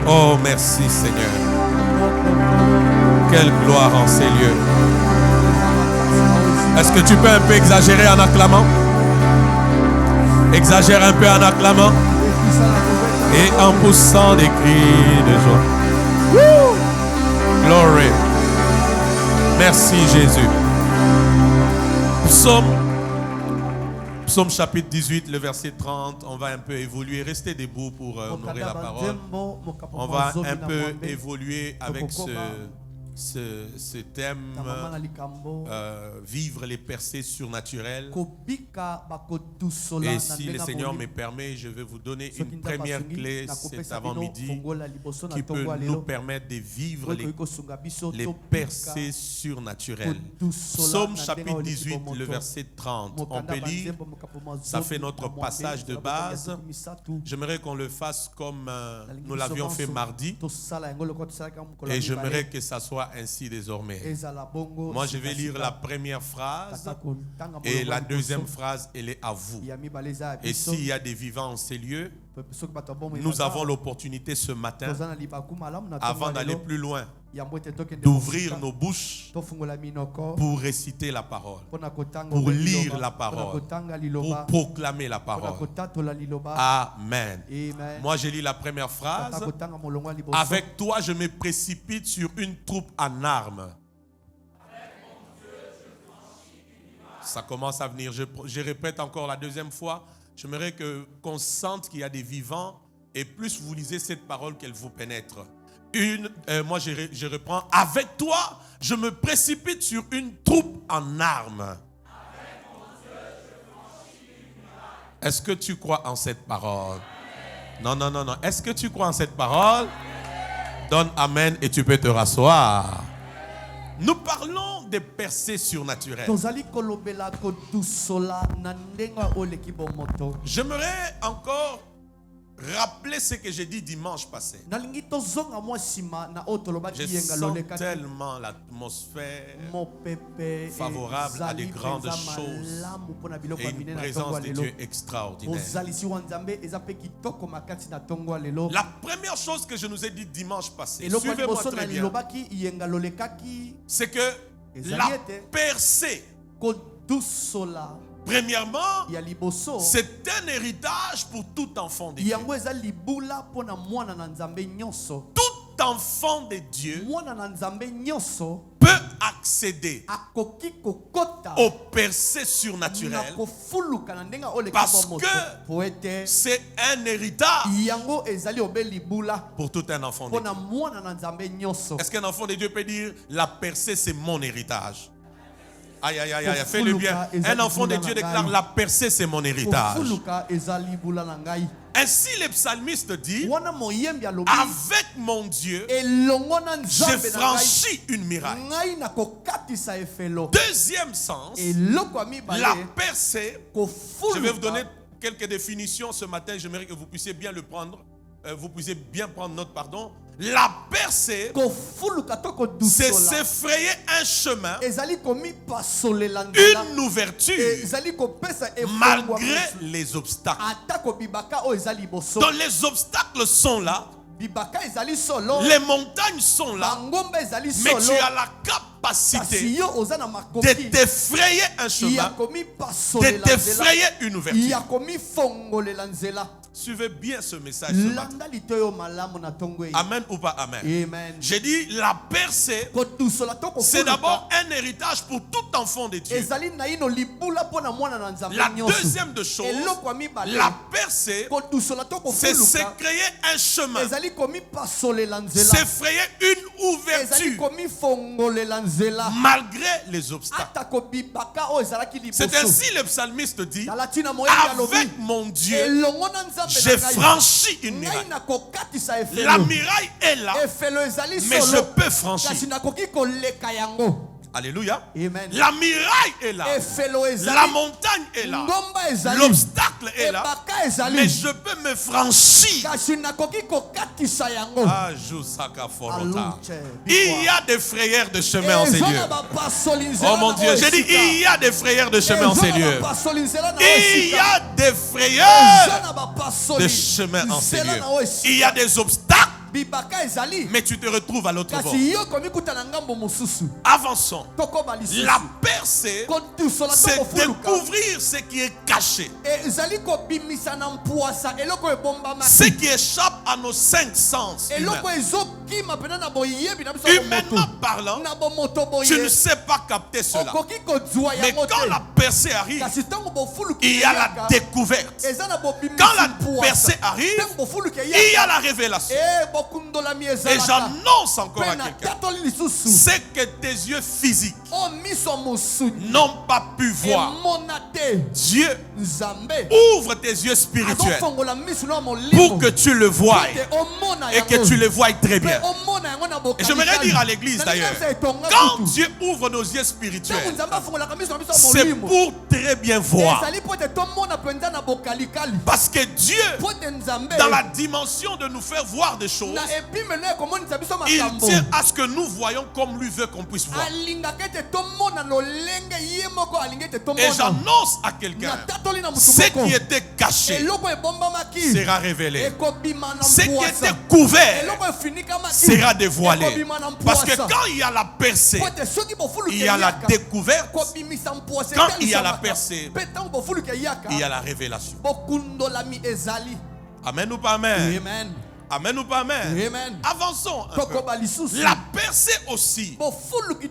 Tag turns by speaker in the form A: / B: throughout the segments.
A: Oh, merci Seigneur. Quelle gloire en ces lieux. Est-ce que tu peux un peu exagérer en acclamant? Exagère un peu en acclamant et en poussant des cris de joie. Woo! Glory. Merci Jésus. Psaume chapitre 18, le verset 30. On va un peu évoluer. Restez debout pour honorer la parole. On va un peu évoluer avec ce thème, vivre les percées surnaturelles. Et si le Seigneur me permet, je vais vous donner une première clé cet avant-midi qui peut nous permettre de vivre les percées surnaturelles. Psaume chapitre 18, le verset 30. On peut lire, ça fait notre passage de base. J'aimerais qu'on le fasse comme nous l'avions fait mardi. Et j'aimerais que ça soit ainsi désormais. Moi, je vais lire la première phrase et la deuxième phrase, elle est à vous. Et s'il y a des vivants en ces lieux, nous avons l'opportunité ce matin, avant d'aller plus loin, d'ouvrir nos bouches pour réciter la parole, pour lire la parole, pour proclamer la parole. Amen. Moi, je lis la première phrase. Avec toi, je me précipite sur une troupe en armes. Ça commence à venir. Je répète encore la deuxième fois. J'aimerais qu'on sente qu'il y a des vivants et plus vous lisez cette parole qu'elle vous pénètre. Moi, je reprends. Avec toi, je me précipite sur une troupe en armes. Est-ce que tu crois en cette parole? Non. Est-ce que tu crois en cette parole? Donne amen et tu peux te rasseoir. Nous parlons des percées surnaturelles. J'aimerais encore rappeler ce que j'ai dit dimanche passé. Je sens tellement l'atmosphère favorable à des grandes choses et une présence de Dieu extraordinaire. La première chose que je nous ai dit dimanche passé, suivez-moi très bien, c'est que la percée, premièrement, c'est un héritage pour tout enfant de Dieu. Tout enfant de Dieu peut accéder aux percées surnaturelles parce que c'est un héritage pour tout un enfant de Dieu. Est-ce qu'un enfant de Dieu peut dire la percée c'est mon héritage? Aïe, fais-le bien. Un enfant de Dieu déclare la percée c'est mon héritage. Ainsi le psalmiste dit, avec mon Dieu, j'ai franchi une muraille. Deuxième sens, la percée, je vais vous donner quelques définitions ce matin, j'aimerais que vous puissiez bien le prendre, vous puissiez bien prendre note, pardon. La percée, c'est s'effrayer un chemin, une ouverture, malgré les obstacles. Donc les obstacles sont là, les montagnes sont là, mais tu as la capacité de t'effrayer un chemin, de t'effrayer une ouverture. Suivez bien ce message ce matin. Amen ou pas amen? J'ai dit la percée, c'est d'abord un héritage pour tout enfant de Dieu. La deuxième de choses, la percée, c'est se créer un chemin, s'effrayer une ouverture malgré les obstacles. C'est ainsi le psalmiste dit, avec mon Dieu, j'ai franchi une muraille. La muraille est là, mais je peux franchir. Alléluia. Amen. La muraille est là. La montagne est là. L'obstacle est là. Mais je peux me franchir. Il y a des frayeurs de chemin en ces lieux. Oh mon Dieu, j'ai dit il y a des frayeurs de chemin en ces lieux. Il y a des frayeurs de chemin en ces lieux. Il y a des obstacles mais tu te retrouves à l'autre bord. Avançons. La percée, c'est découvrir ce qui est caché. Ce qui échappe à nos 5 sens humains. Humainement parlant, tu ne sais pas capter cela. Mais quand la percée arrive, il y a la découverte. Quand la percée arrive, il y a la révélation. Et j'annonce encore à quelqu'un, c'est que tes yeux physiques n'ont pas pu voir. Dieu ouvre tes yeux spirituels pour que tu le voies et que tu le voies très bien. Et j'aimerais dire à l'église d'ailleurs, quand Dieu ouvre nos yeux spirituels, c'est pour très bien voir. Parce que Dieu, dans la dimension de nous faire voir des choses, il tient à ce que nous voyons comme lui veut qu'on puisse voir. Et j'annonce à quelqu'un, ce qui était caché sera révélé. Ce qui était couvert sera dévoilé. Parce que quand il y a la percée, il y a la découverte. Quand il y a la percée, il y a la révélation. Amen ou pas amen? Amen ou pas amen? Amen. Avançons un peu. La percée aussi,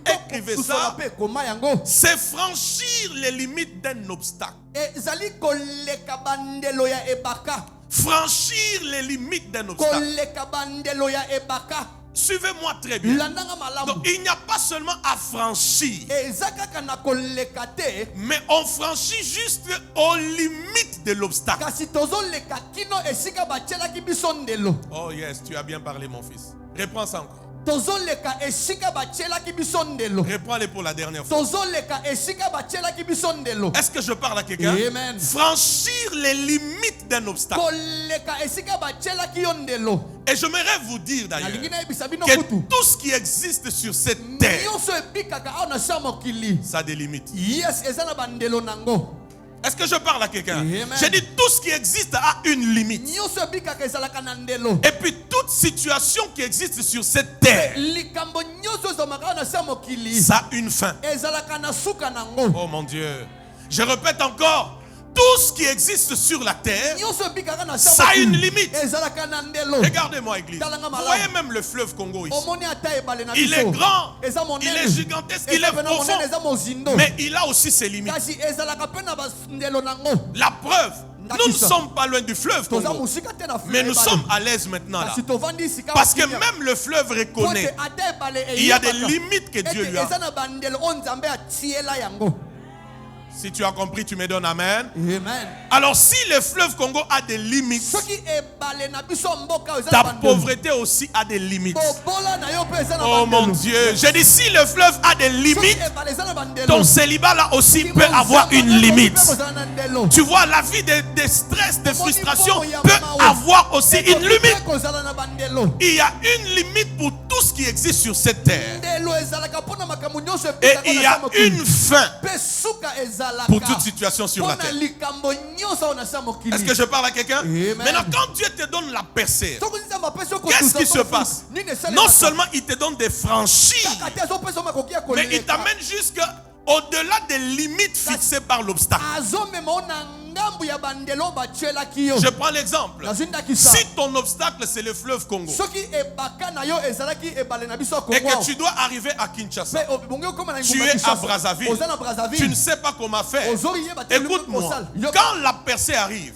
A: écrivez ça, c'est franchir les limites d'un obstacle. Franchir les limites d'un obstacle. Suivez-moi très bien. Donc il n'y a pas seulement à franchir, mais on franchit juste aux limites de l'obstacle. Oh yes, tu as bien parlé mon fils. Reprends ça encore. Reprends-les pour la dernière fois. Est-ce que je parle à quelqu'un? Franchir les limites d'un obstacle. Et j'aimerais vous dire d'ailleurs que tout ce qui existe sur cette terre, ça a des limites. Est-ce que je parle à quelqu'un? J'ai dit tout ce qui existe a une limite. Et puis toute situation qui existe sur cette terre, ça a une fin. Oh mon Dieu. Je répète encore. Tout ce qui existe sur la terre, ça a une limite. Regardez-moi, église. Vous voyez même le fleuve Congo ici. Il est grand, il est gigantesque, il est profond. Mais il a aussi ses limites. La preuve, nous ne sommes pas loin du fleuve Congo. Mais nous sommes à l'aise maintenant là. Parce que même le fleuve reconnaît il y a des limites que Dieu lui a. Si tu as compris, tu me donnes amen. Amen. Alors si le fleuve Congo a des limites, ta pauvreté aussi a des limites. Oh mon Dieu. J'ai dit si le fleuve a des limites, ton célibat là aussi peut avoir une limite. Tu vois, la vie de stress, de frustration peut avoir aussi une limite. Il y a une limite pour tout ce qui existe sur cette terre. Et il y a une fin pour toute situation sur la terre. Est-ce que je parle à quelqu'un? Maintenant, quand Dieu te donne la percée, qu'est-ce qui se passe? Non seulement il te donne des franchises, mais il t'amène jusqu'au-delà des limites fixées par l'obstacle. Je prends l'exemple. Si ton obstacle c'est le fleuve Congo et que tu dois arriver à Kinshasa, tu es à Brazzaville, tu ne sais pas comment faire. Écoute-moi, quand la percée arrive,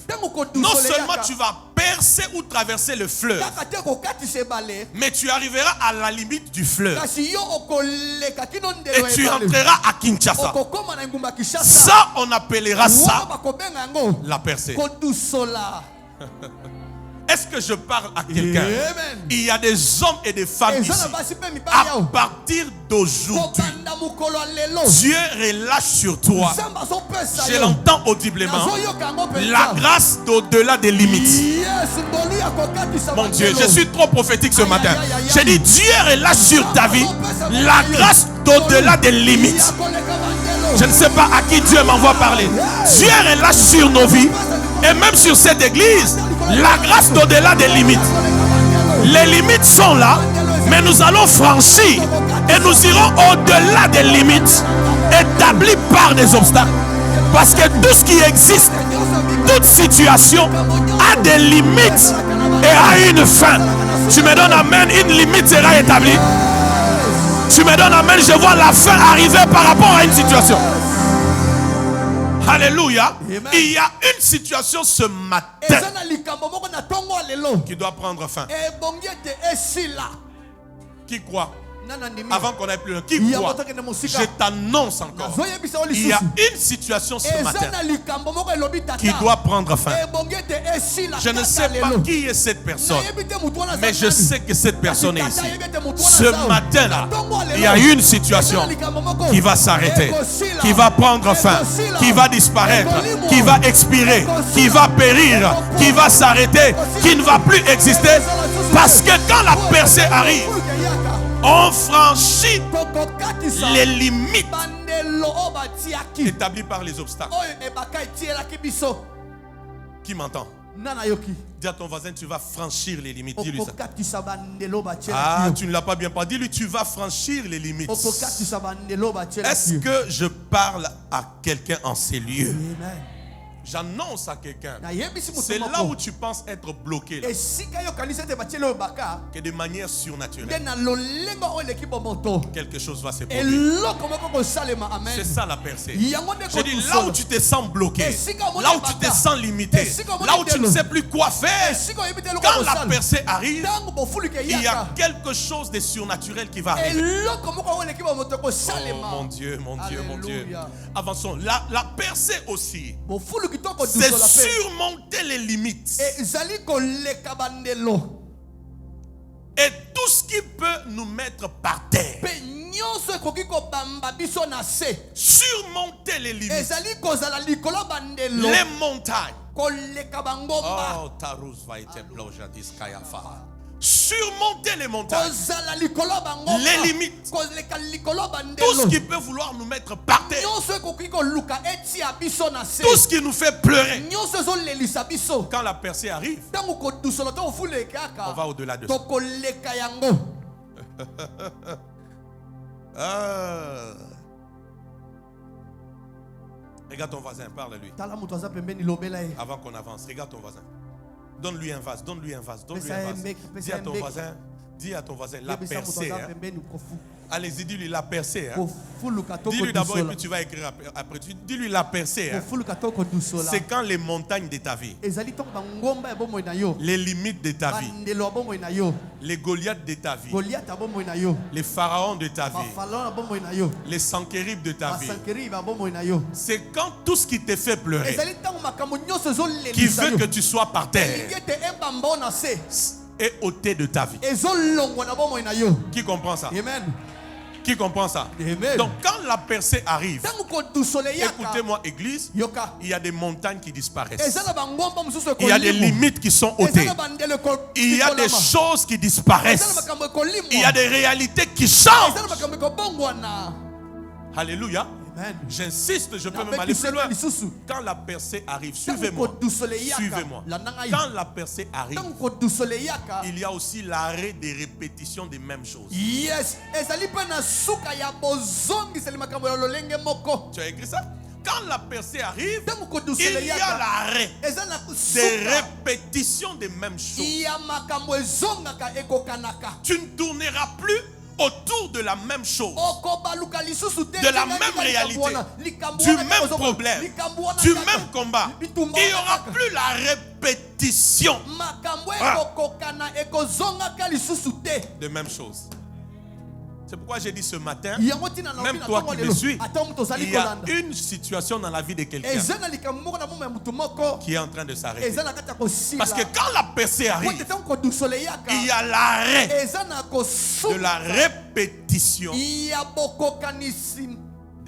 A: non seulement tu vas percer ou traverser le fleuve, mais tu arriveras à la limite du fleuve et tu entreras à Kinshasa. Ça, on appellera ça la percée. Est-ce que je parle à quelqu'un? Il y a des hommes et des femmes ici. À partir d'aujourd'hui, Dieu relâche sur toi. Je l'entends audiblement. La grâce d'au-delà des limites. Mon Dieu, je suis trop prophétique ce matin. J'ai dit Dieu relâche sur ta vie la grâce d'au-delà des limites. Je ne sais pas à qui Dieu m'envoie parler. Dieu relâche sur nos vies et même sur cette église la grâce d'au-delà des limites. Les limites sont là, mais nous allons franchir et nous irons au-delà des limites établies par des obstacles. Parce que tout ce qui existe, toute situation a des limites et a une fin. Tu me donnes amen, une limite sera établie. Tu me donnes amen, je vois la fin arriver par rapport à une situation. Alléluia. Il y a une situation ce matin qui doit prendre fin. Qui croit? Avant qu'on aille plus loin, qui croit? Je t'annonce encore. Il y a une situation ce matin qui doit prendre fin. Je ne sais pas qui est cette personne, mais je sais que cette personne est ici. Ce matin-là, il y a une situation qui va s'arrêter, qui va prendre fin, qui va disparaître, qui va expirer, qui va périr, qui va s'arrêter, qui ne va plus exister. Parce que quand la percée arrive, on franchit les limites établies par les obstacles. Qui m'entend? Dis à ton voisin, tu vas franchir les limites. Dis-lui ça. Ah, tu ne l'as pas bien pas. Dis-lui, tu vas franchir les limites. Est-ce que je parle à quelqu'un en ces lieux? J'annonce à quelqu'un, c'est là où tu penses être bloqué, là, que de manière surnaturelle, quelque chose va se produire. C'est ça la percée. Je dis là où tu te sens bloqué, là où tu te sens limité, là où tu ne sais plus quoi faire, quand la percée arrive, il y a quelque chose de surnaturel qui va arriver. Oh, mon Dieu, mon Dieu, mon Dieu. Avançons. La percée aussi, c'est surmonter les limites. Et tout ce qui peut nous mettre par terre. Surmonter les limites. Les montagnes. Oh, Tarus va être blojadis kayafa. Surmonter les montagnes, les limites, tout ce qui peut vouloir nous mettre par terre, tout ce qui nous fait pleurer. Quand la percée arrive, on va au-delà de ça. Regarde ton voisin, parle-lui. Avant qu'on avance, regarde ton voisin. Donne-lui un vase, donne-lui un vase, donne-lui un vase. Dis à ton voisin, la percée. Hein? Allez-y, dis-lui la percée. Hein? Dis-lui d'abord et puis tu vas écrire après. Dis-lui la percée. Hein? C'est quand les montagnes de ta vie, les limites de ta vie, les Goliaths de ta vie, les pharaons de ta vie, les Sanchérib de ta vie. C'est quand tout ce qui te fait pleurer, qui veut que tu sois par terre, est ôté de ta vie. Qui comprend ça? Amen. Qui comprend ça? Amen. Donc quand la percée arrive, écoutez-moi église, il y a des montagnes qui disparaissent. Il y a des limites qui sont ôtées. Il y a des choses qui disparaissent. Il y a des réalités qui changent. Alléluia. J'insiste, je peux même aller plus loin. Quand la percée arrive, suivez-moi. Suivez-moi. Quand la percée arrive, il y a aussi l'arrêt des répétitions des mêmes choses. Yes. Tu as écrit ça? Quand la percée arrive, il y a l'arrêt des répétitions des mêmes choses. Tu ne tourneras plus autour de la même chose, de la même réalité, du même problème, du même combat. Il n'y aura plus la répétition de même chose. C'est pourquoi j'ai dit ce matin, même toi qui me suis, il y a une situation dans la vie de quelqu'un qui est en train de s'arrêter. Parce que quand la percée arrive, il y a l'arrêt de la répétition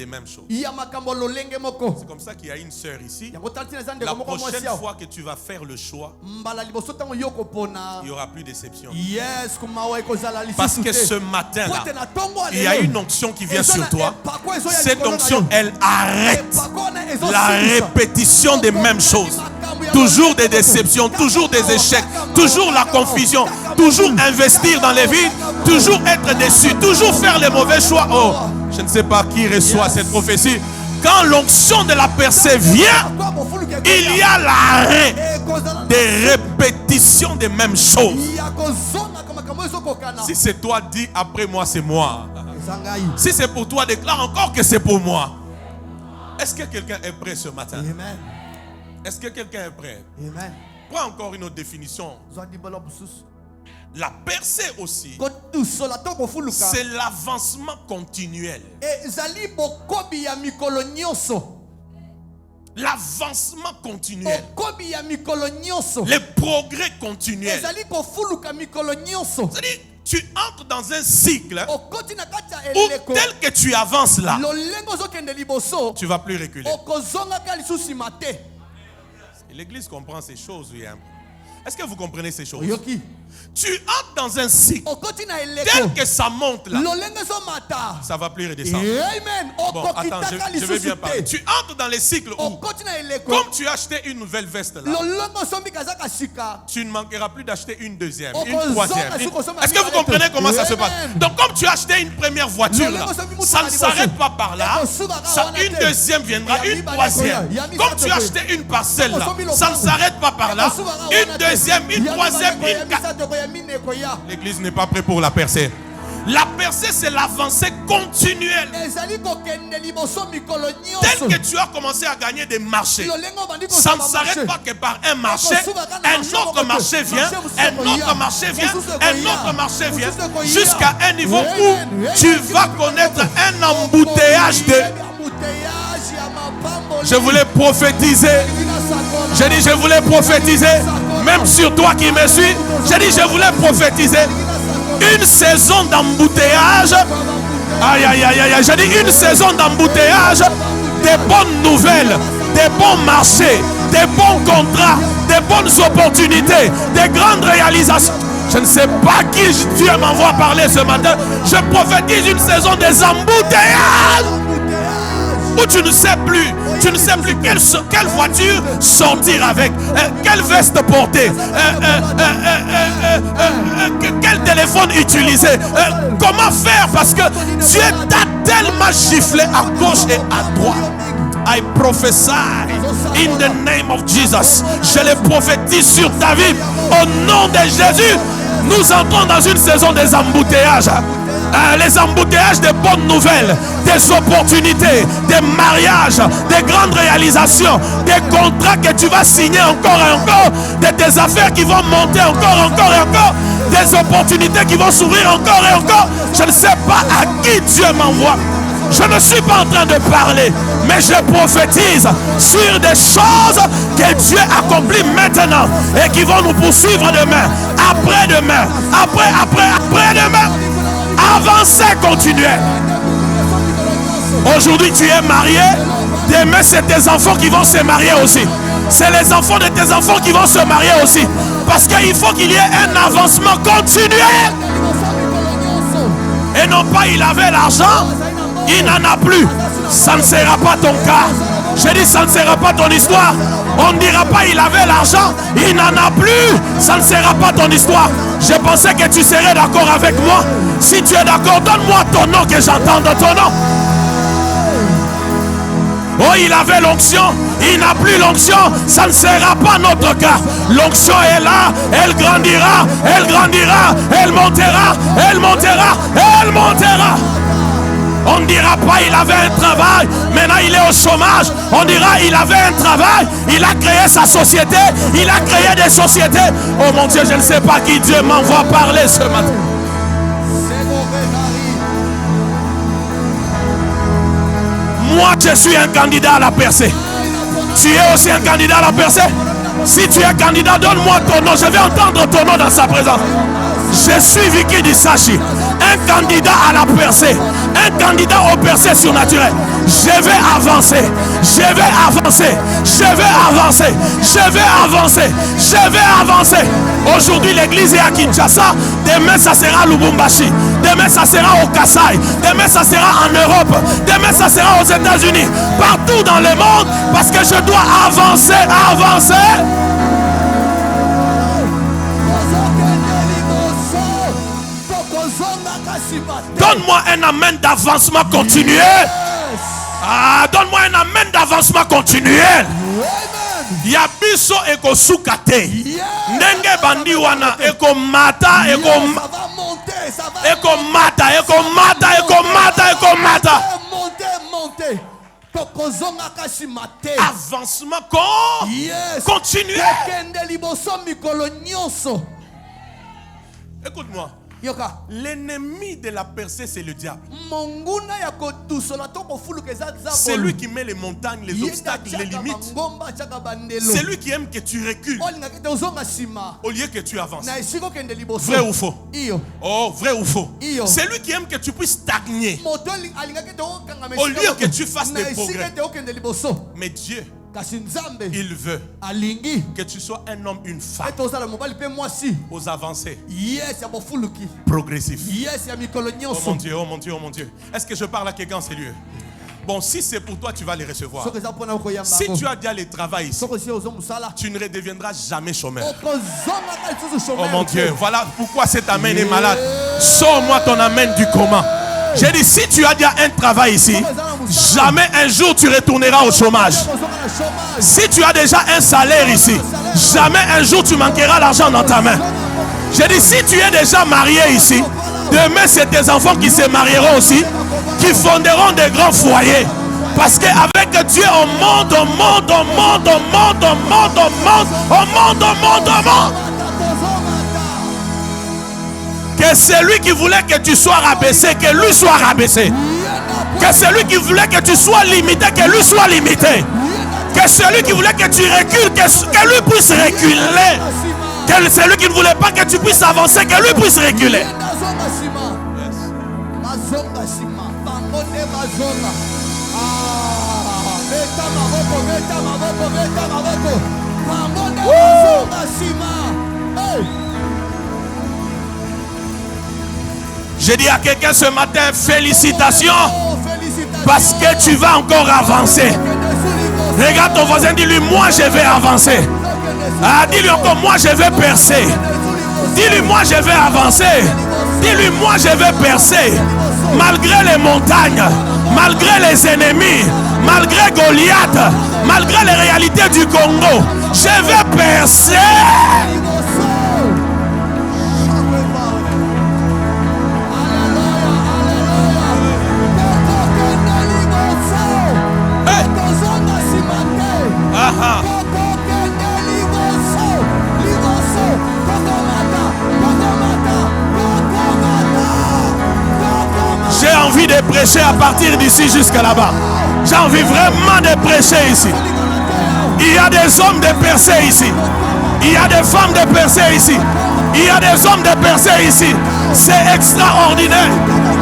A: des mêmes choses. C'est comme ça qu'il y a une sœur ici. La prochaine fois que tu vas faire le choix, il n'y aura plus d'exception. Parce que ce matin-là, il y a une onction qui vient sur toi. Cette onction, elle arrête la répétition des mêmes choses. Toujours des déceptions, toujours des échecs, toujours la confusion, toujours investir dans les vides, toujours être déçu, toujours faire les mauvais choix. Oh, je ne sais pas qui reçoit cette prophétie. Quand l'onction de la percée vient, il y a l'arrêt des répétitions des mêmes choses. Si c'est toi, dis après moi, c'est moi. Si c'est pour toi, déclare encore que c'est pour moi. Est-ce que quelqu'un est prêt ce matin? Amen. Est-ce que quelqu'un est prêt? Amen. Prends encore une autre définition. La percée aussi, c'est l'avancement continuel. L'avancement continuel. Les progrès continuels. C'est-à-dire, tu entres dans un cycle où tel que tu avances là, tu ne vas plus reculer. L'église comprend ces choses, oui. Est-ce que vous comprenez ces choses? Tu entres dans un cycle. Tel que ça monte là, ça ne va plus redescendre. Bon, attends, je vais bien parler. Tu entres dans les cycles où, comme tu as acheté une nouvelle veste là, tu ne manqueras plus d'acheter une deuxième, une troisième. Est-ce que vous comprenez comment ça se passe? Donc comme tu as acheté une première voiture là, ça ne s'arrête pas par là. Une deuxième viendra, une troisième. Comme tu as acheté une parcelle là, ça ne s'arrête pas par là. Une deuxième, une troisième, une quatrième. L'église n'est pas prête pour la percée. La percée, c'est l'avancée continuelle. Tel que tu as commencé à gagner des marchés, ça ne s'arrête pas que par un marché. Un autre marché vient, un autre marché vient, un autre marché vient, jusqu'à un niveau où tu vas connaître un embouteillage de... Je voulais prophétiser. J'ai dit, je voulais prophétiser. Même sur toi qui me suis, j'ai dit, je voulais prophétiser. Une saison d'embouteillage. Aïe, aïe, aïe, aïe. J'ai dit, une saison d'embouteillage. Des bonnes nouvelles, des bons marchés, des bons contrats, des bonnes opportunités, des grandes réalisations. Je ne sais pas qui Dieu m'envoie parler ce matin. Je prophétise une saison des embouteillages. Où tu ne sais plus quelle voiture sortir avec, quelle veste porter, quel téléphone utiliser, comment faire, parce que Dieu t'a tellement giflé à gauche et à droite. I prophesy in the name of Jesus. Je le prophétise sur ta vie au nom de Jésus. Nous entrons dans une saison des embouteillages. Les embouteillages des bonnes nouvelles, des opportunités, des mariages, des grandes réalisations, des contrats que tu vas signer encore et encore, de tes affaires qui vont monter encore et encore, des opportunités qui vont s'ouvrir encore et encore. Je ne sais pas à qui Dieu m'envoie. Je ne suis pas en train de parler, mais je prophétise sur des choses que Dieu accomplit maintenant et qui vont nous poursuivre demain, après-demain, après-demain. Avancez, continuez. Aujourd'hui, tu es marié. Demain, c'est tes enfants qui vont se marier aussi. C'est les enfants de tes enfants qui vont se marier aussi. Parce qu'il faut qu'il y ait un avancement continuel. Et non pas il avait l'argent, il n'en a plus. Ça ne sera pas ton cas. J'ai dit, ça ne sera pas ton histoire. On ne dira pas il avait l'argent, il n'en a plus. Ça ne sera pas ton histoire. Je pensais que tu serais d'accord avec moi. Si tu es d'accord, donne-moi ton nom, que j'entende ton nom. Oh, il avait l'onction, il n'a plus l'onction. Ça ne sera pas notre cas. L'onction est là, elle grandira, elle grandira, elle montera, elle montera, elle montera. On ne dira pas il avait un travail, maintenant il est au chômage. On dira il avait un travail, il a créé sa société, il a créé des sociétés. Oh mon Dieu, je ne sais pas qui Dieu m'envoie parler ce matin. Moi je suis un candidat à la percée. Tu es aussi un candidat à la percée. Si tu es candidat, donne-moi ton nom. Je vais entendre ton nom dans sa présence. Je suis Vicky Disachi, un candidat à la percée, un candidat au percée surnaturel. Je vais avancer, je vais avancer, je vais avancer, je vais avancer, je vais avancer. Aujourd'hui l'église est à Kinshasa, demain ça sera à Lubumbashi, demain ça sera au Kasaï, demain ça sera en Europe, demain ça sera aux États-Unis, partout dans le monde, parce que je dois avancer, avancer. Donne-moi un amen d'avancement continuel. Ah, donne-moi un amen d'avancement continuel. Yabiso eko sukate. Ndenge bandi wana eko mata eko mata eko mata eko mata eko mata. Avancement continuel. Écoute-moi. L'ennemi de la percée, c'est le diable. C'est lui qui met les montagnes, les obstacles, les limites. C'est lui qui aime que tu recules au lieu que tu avances. Vrai ou faux? Oh, vrai ou faux? C'est lui qui aime que tu puisses stagner au lieu que tu fasses des progrès. Mais Dieu, il veut que tu sois un homme, une femme aux avancées progressifs. Oh mon Dieu, oh mon Dieu, oh mon Dieu. Est-ce que je parle à quelqu'un sérieux? Bon, si c'est pour toi, tu vas les recevoir. Si tu as déjà les travail ici, tu ne redeviendras jamais chômeur. Oh mon Dieu, voilà pourquoi cet amen est malade. Sors-moi ton amen du coma. J'ai dit, si tu as déjà un travail ici, jamais un jour tu retourneras au chômage. Si tu as déjà un salaire ici, jamais un jour tu manqueras l'argent dans ta main. J'ai dit, si tu es déjà marié ici, demain c'est tes enfants qui se marieront aussi, qui fonderont des grands foyers. Parce qu'avec Dieu, on monte, on monte, on monte, on monte, on monte, on monte, on monte, on monte, on monte. Que celui qui voulait que tu sois rabaissé, que lui soit rabaissé. Que celui qui voulait que tu sois limité, que lui soit limité. Que celui qui voulait que tu recules, que lui puisse reculer. Que celui qui ne voulait pas que tu puisses avancer, que lui puisse reculer. J'ai dit à quelqu'un ce matin, félicitations, parce que tu vas encore avancer. Regarde ton voisin, dis-lui, moi je vais avancer. Ah, dis-lui encore, moi je vais percer. Dis-lui, moi je vais avancer. Dis-lui, moi je vais percer. Malgré les montagnes, malgré les ennemis, malgré Goliath, malgré les réalités du Congo, je vais percer. J'ai envie de prêcher à partir d'ici jusqu'à là-bas. J'ai envie vraiment de prêcher ici. Il y a des hommes de percée ici. Il y a des femmes de percée ici. Il y a des hommes de percée ici. C'est extraordinaire.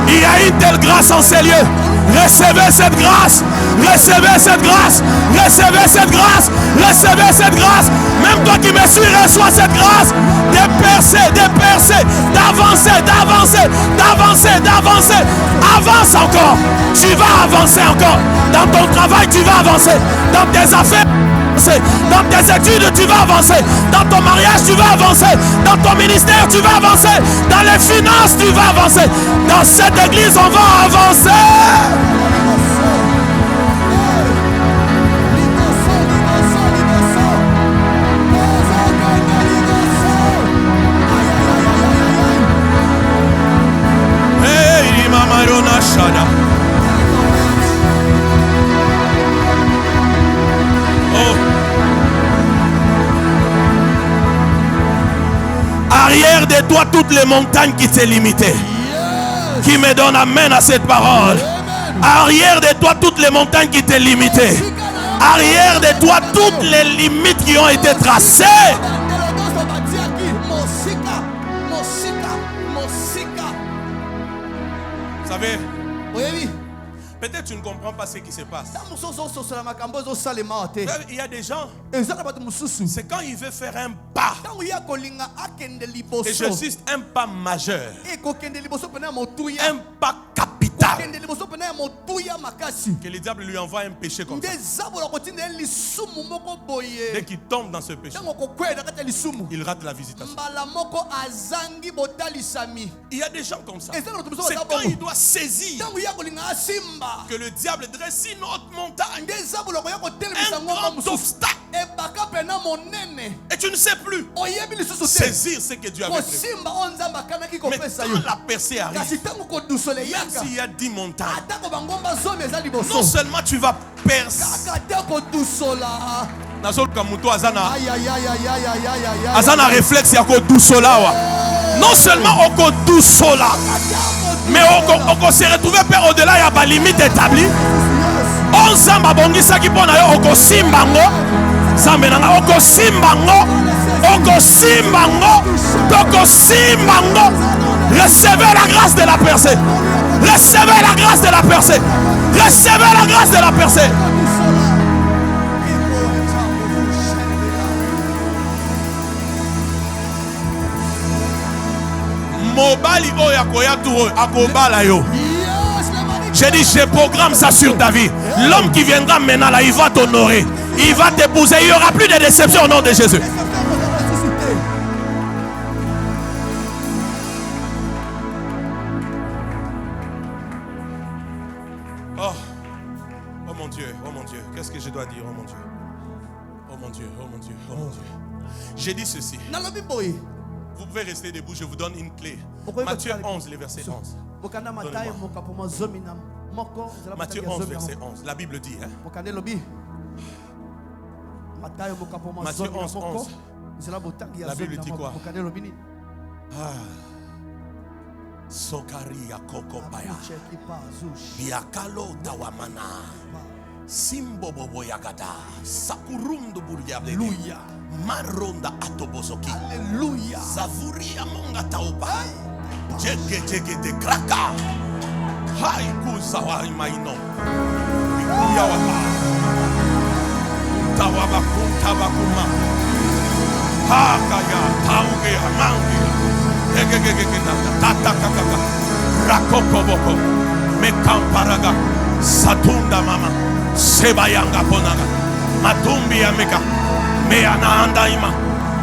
A: Il y a une telle grâce en ces lieux. Recevez cette grâce. Recevez cette grâce. Recevez cette grâce. Recevez cette grâce. Même toi qui me suis, reçois cette grâce. De percer, d'avancer, d'avancer, d'avancer, d'avancer. Avance encore. Tu vas avancer encore. Dans ton travail, tu vas avancer. Dans tes affaires, dans tes études, tu vas avancer. Dans ton mariage, tu vas avancer. Dans ton ministère, tu vas avancer. Dans les finances, tu vas avancer. Dans cette église, on va avancer. Hey, Mama Rona Shada. Arrière de toi toutes les montagnes qui t'est limitées. Qui me donne amen à cette parole. Arrière de toi toutes les montagnes qui t'est limitées. Arrière de toi toutes les limites qui ont été tracées. Vous savez,
B: oui.
A: Peut-être tu ne comprends pas ce qui se passe. Il y a des gens, c'est quand il veut faire un pas, et j'insiste, un pas majeur, un pas capital, que le diable lui envoie un péché comme ça. Dès qu'il tombe dans ce péché, il rate la visitation. Il y a des gens comme ça. C'est quand il doit saisir que le diable dresse une haute montagne, un grand obstacle, et tu ne sais plus saisir ce que Dieu avait prévu. Mais quand la percée arrive, même s'il y a 10 montagnes, non seulement tu vas percer, azana réflexe ya ko dousola wa. Non seulement on ko dousola, mais on se retrouve au-delà ya ba limite établie. On samba bongisa ki pona yo oko simbango, sambenanga oko simbango, toko simbango. Recevez la grâce de la percée. Recevez la grâce de la percée. Recevez la grâce de la percée. Mobali oya koya tour akobala yo. J'ai dit, je programme ça sur ta vie. L'homme qui viendra maintenant là, il va t'honorer. Il va t'épouser. Il n'y aura plus de déception au nom de Jésus. Oh mon Dieu, oh mon Dieu. Qu'est-ce que je dois dire, oh mon Dieu? Oh mon Dieu, oh mon Dieu, oh mon Dieu. J'ai dit ceci. Vous pouvez rester debout, je vous donne une clé. Matthieu 11, le verset 11. Matthieu 11, verset 11. La Bible dit, hein? Matthieu 11, 11. La Bible dit quoi? Sokaria kokopaya. Biakalo tawamana. Simbo bobo yagada. Sakurundu buryable. Alléluia. Maronda atobosoki. Alléluia. Savuria monga taupa. Jeke de kraka. Hai kusawa imaino. Bikuya wapa. Tawabakuma. Hakaya tauge amangi. Rakokoboko mekamparaga satunda mama sebayanga ponaga matumbi ameka meana ima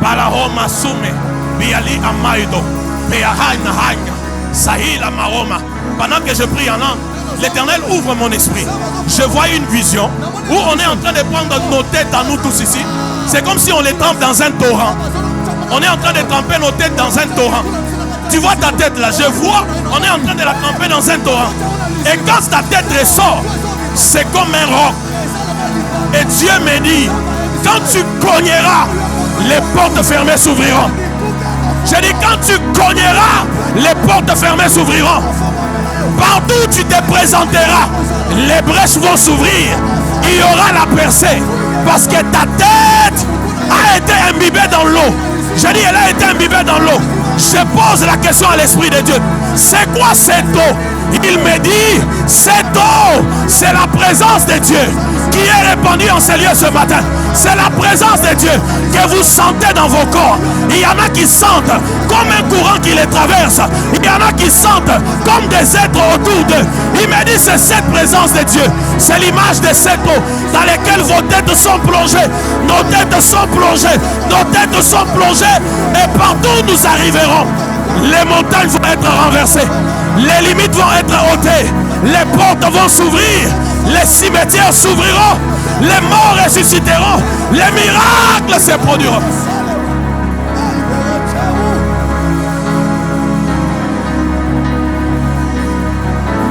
A: balahoma sume biali amaido beahana hanya sahila maroma. Pendant que je prie en langue, l'Éternel ouvre mon esprit. Je vois une vision où on est en train de prendre nos têtes à nous tous ici. C'est comme si on les trempe dans un torrent. On est en train de tremper nos têtes dans un torrent. Tu vois ta tête là, je vois, on est en train de la tremper dans un torrent. Et quand ta tête ressort, c'est comme un roc. Et Dieu me dit, quand tu cogneras, les portes fermées s'ouvriront. J'ai dit, quand tu cogneras, les portes fermées s'ouvriront. Partout où tu te présenteras, les brèches vont s'ouvrir. Il y aura la percée. Parce que ta tête a été imbibée dans l'eau. J'ai dit, elle a été imbibée dans l'eau. Je pose la question à l'Esprit de Dieu. C'est quoi cette eau? Il me dit, cette eau, c'est la présence de Dieu qui est répandue en ces lieux ce matin. C'est la présence de Dieu que vous sentez dans vos corps. Il y en a qui sentent comme un courant qui les traverse. Il y en a qui sentent comme des êtres autour d'eux. Il me dit, c'est cette présence de Dieu. C'est l'image de cette eau dans laquelle vos têtes sont plongées. Nos têtes sont plongées. Nos têtes sont plongées. Et partout où nous arriverons, les montagnes vont être renversées. Les limites vont être ôtées. Les portes vont s'ouvrir. Les cimetières s'ouvriront. Les morts ressusciteront. Les miracles se produiront.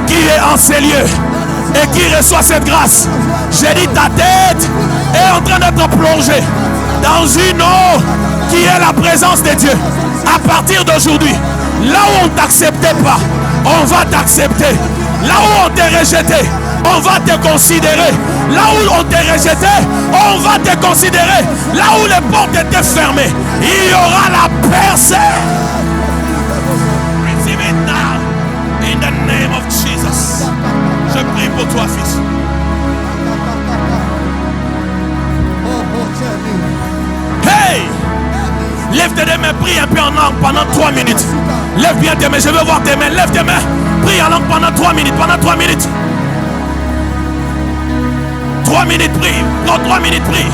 A: Qui est en ces lieux et qui reçoit cette grâce? J'ai dit, ta tête est en train d'être plongée dans une eau qui est la présence de Dieu. À partir d'aujourd'hui, là où on ne t'acceptait pas, on va t'accepter. Là où on t'a rejeté, on va te considérer. Là où on t'a rejeté, on va te considérer. Là où les portes étaient fermées, il y aura la percée. Receive it now in the name of Jesus. tes deux mains, prie un peu en langue pendant 3 minutes. Lève bien tes mains, je veux voir tes mains. Lève tes mains, prie en langue pendant 3 minutes. Pendant 3 minutes. 3 minutes, prie. Prends 3 minutes, prie.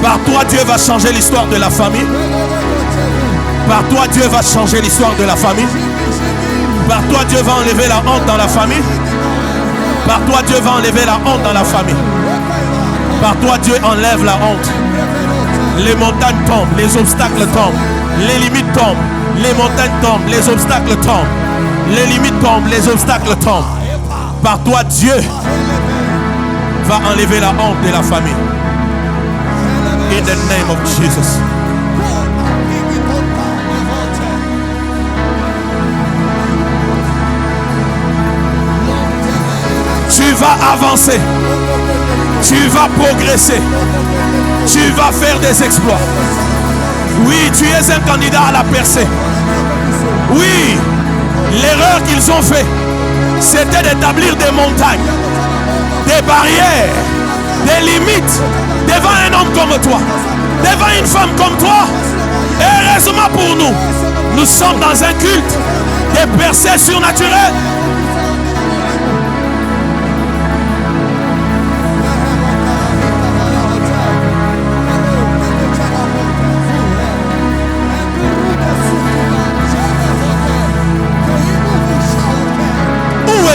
A: Par toi, Dieu va changer l'histoire de la famille. Par toi, Dieu va changer l'histoire de la famille. Par toi, Dieu va enlever la honte dans la famille. Par toi, Dieu va enlever la honte dans la famille. Par toi, Dieu enlève la honte. Les montagnes tombent, les obstacles tombent, les limites tombent, les montagnes tombent, les obstacles tombent, les limites tombent, les obstacles tombent. Par toi, Dieu va enlever la honte de la famille. In the name of Jesus. Tu vas avancer. Tu vas progresser. Tu vas faire des exploits. Oui, tu es un candidat à la percée. Oui, l'erreur qu'ils ont fait, c'était d'établir des montagnes, des barrières, des limites devant un homme comme toi, devant une femme comme toi. Et heureusement pour nous, nous sommes dans un culte des percées surnaturelles.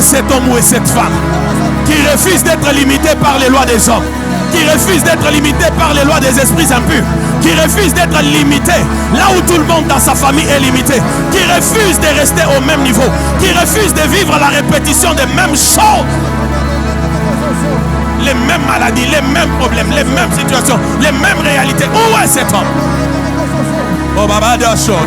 A: Cet homme ou cette femme qui refuse d'être limité par les lois des hommes, qui refuse d'être limité par les lois des esprits impurs, qui refuse d'être limité là où tout le monde dans sa famille est limité, qui refuse de rester au même niveau, qui refuse de vivre la répétition des mêmes choses, les mêmes maladies, les mêmes problèmes, les mêmes situations, les mêmes réalités. Où est cet homme? Oh, Baba de Ashore.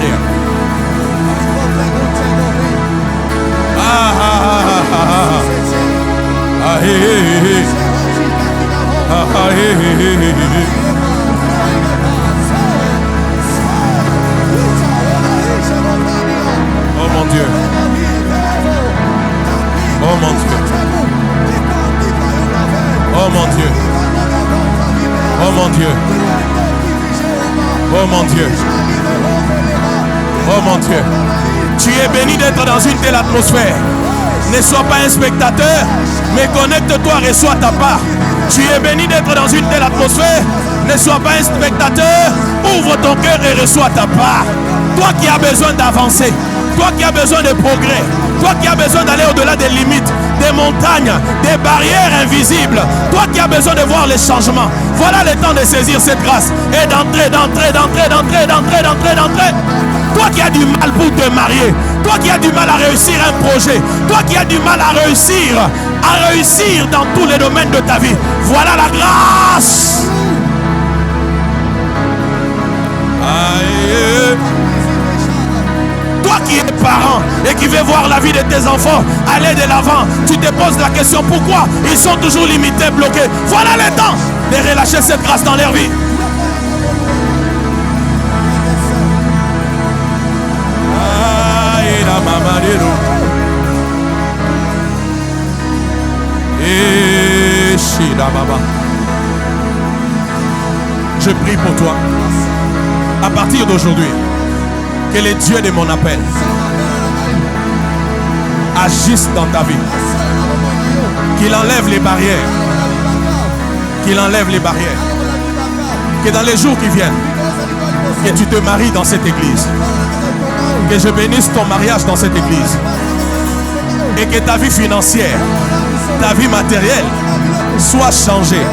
A: Oh mon Dieu. Oh mon Dieu. Oh mon Dieu. Oh mon Dieu. Oh mon Dieu. Oh mon Dieu. Tu es béni d'être dans une telle atmosphère. Ne sois pas un spectateur, mais connecte-toi, reçois ta part. Tu es béni d'être dans une telle atmosphère. Ne sois pas un spectateur, ouvre ton cœur et reçois ta part. Toi qui as besoin d'avancer, toi qui as besoin de progrès, toi qui as besoin d'aller au-delà des limites, des montagnes, des barrières invisibles, toi qui as besoin de voir les changements, voilà le temps de saisir cette grâce et d'entrer. Toi qui as du mal pour te marier, toi qui as du mal à réussir un projet, toi qui as du mal à réussir dans tous les domaines de ta vie, voilà la grâce. Aïe. Toi qui es parent et qui veux voir la vie de tes enfants aller de l'avant, tu te poses la question pourquoi ils sont toujours limités, bloqués. Voilà le temps de relâcher cette grâce dans leur vie. Je prie pour toi à partir d'aujourd'hui que les dieux de mon appel agissent dans ta vie, qu'il enlève les barrières, que dans les jours qui viennent, que tu te maries dans cette église, que je bénisse ton mariage dans cette église, et que ta vie financière, ta vie matérielle soit changée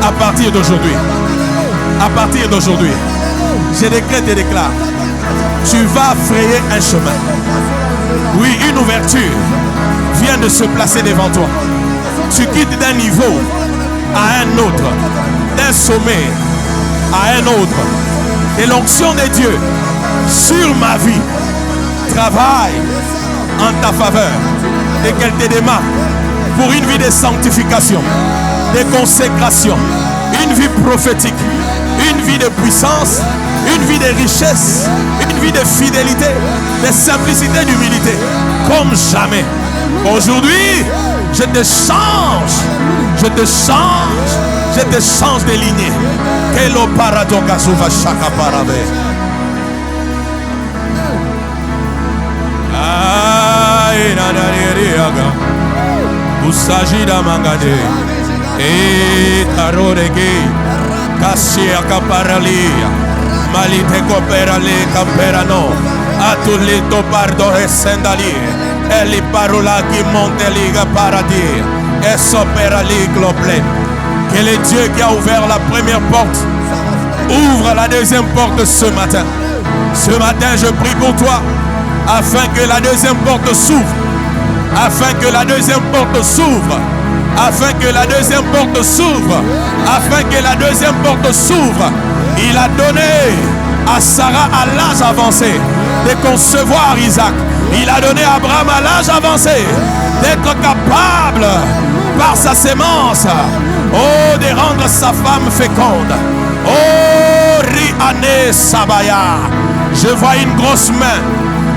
A: à partir d'aujourd'hui. À partir d'aujourd'hui, je décrète et déclare, tu vas frayer un chemin. Oui, une ouverture vient de se placer devant toi. Tu quittes d'un niveau à un autre, d'un sommet à un autre. Et l'onction de Dieu sur ma vie travaille en ta faveur et qu'elle te démarre pour une vie de sanctification, de consécration, une vie prophétique, une vie de puissance, une vie de richesse, une vie de fidélité, de simplicité, d'humilité, comme jamais. Aujourd'hui, je te change, je te change, Je te change de lignée. Kelo paradoka suva shaka parabe. Aïe na na riaga. Usajida mangade. E tarorege. Kasia kaparalia. Malite coperale camperano. Atulito pardo e sendali. Eli parola qui monte liga paradis. Et s'opéra l'iglo plein. Que le Dieu qui a ouvert la première porte ouvre la deuxième porte ce matin. Ce matin, je prie pour toi afin que la deuxième porte s'ouvre. Afin que la deuxième porte s'ouvre. Afin que la deuxième porte s'ouvre. Afin que la deuxième porte s'ouvre. Il a donné à Sarah à l'âge avancé de concevoir Isaac. Il a donné à Abraham à l'âge avancé d'être capable par sa sémence, oh, de rendre sa femme féconde. Oh, Riane Sabaya. Je vois une grosse main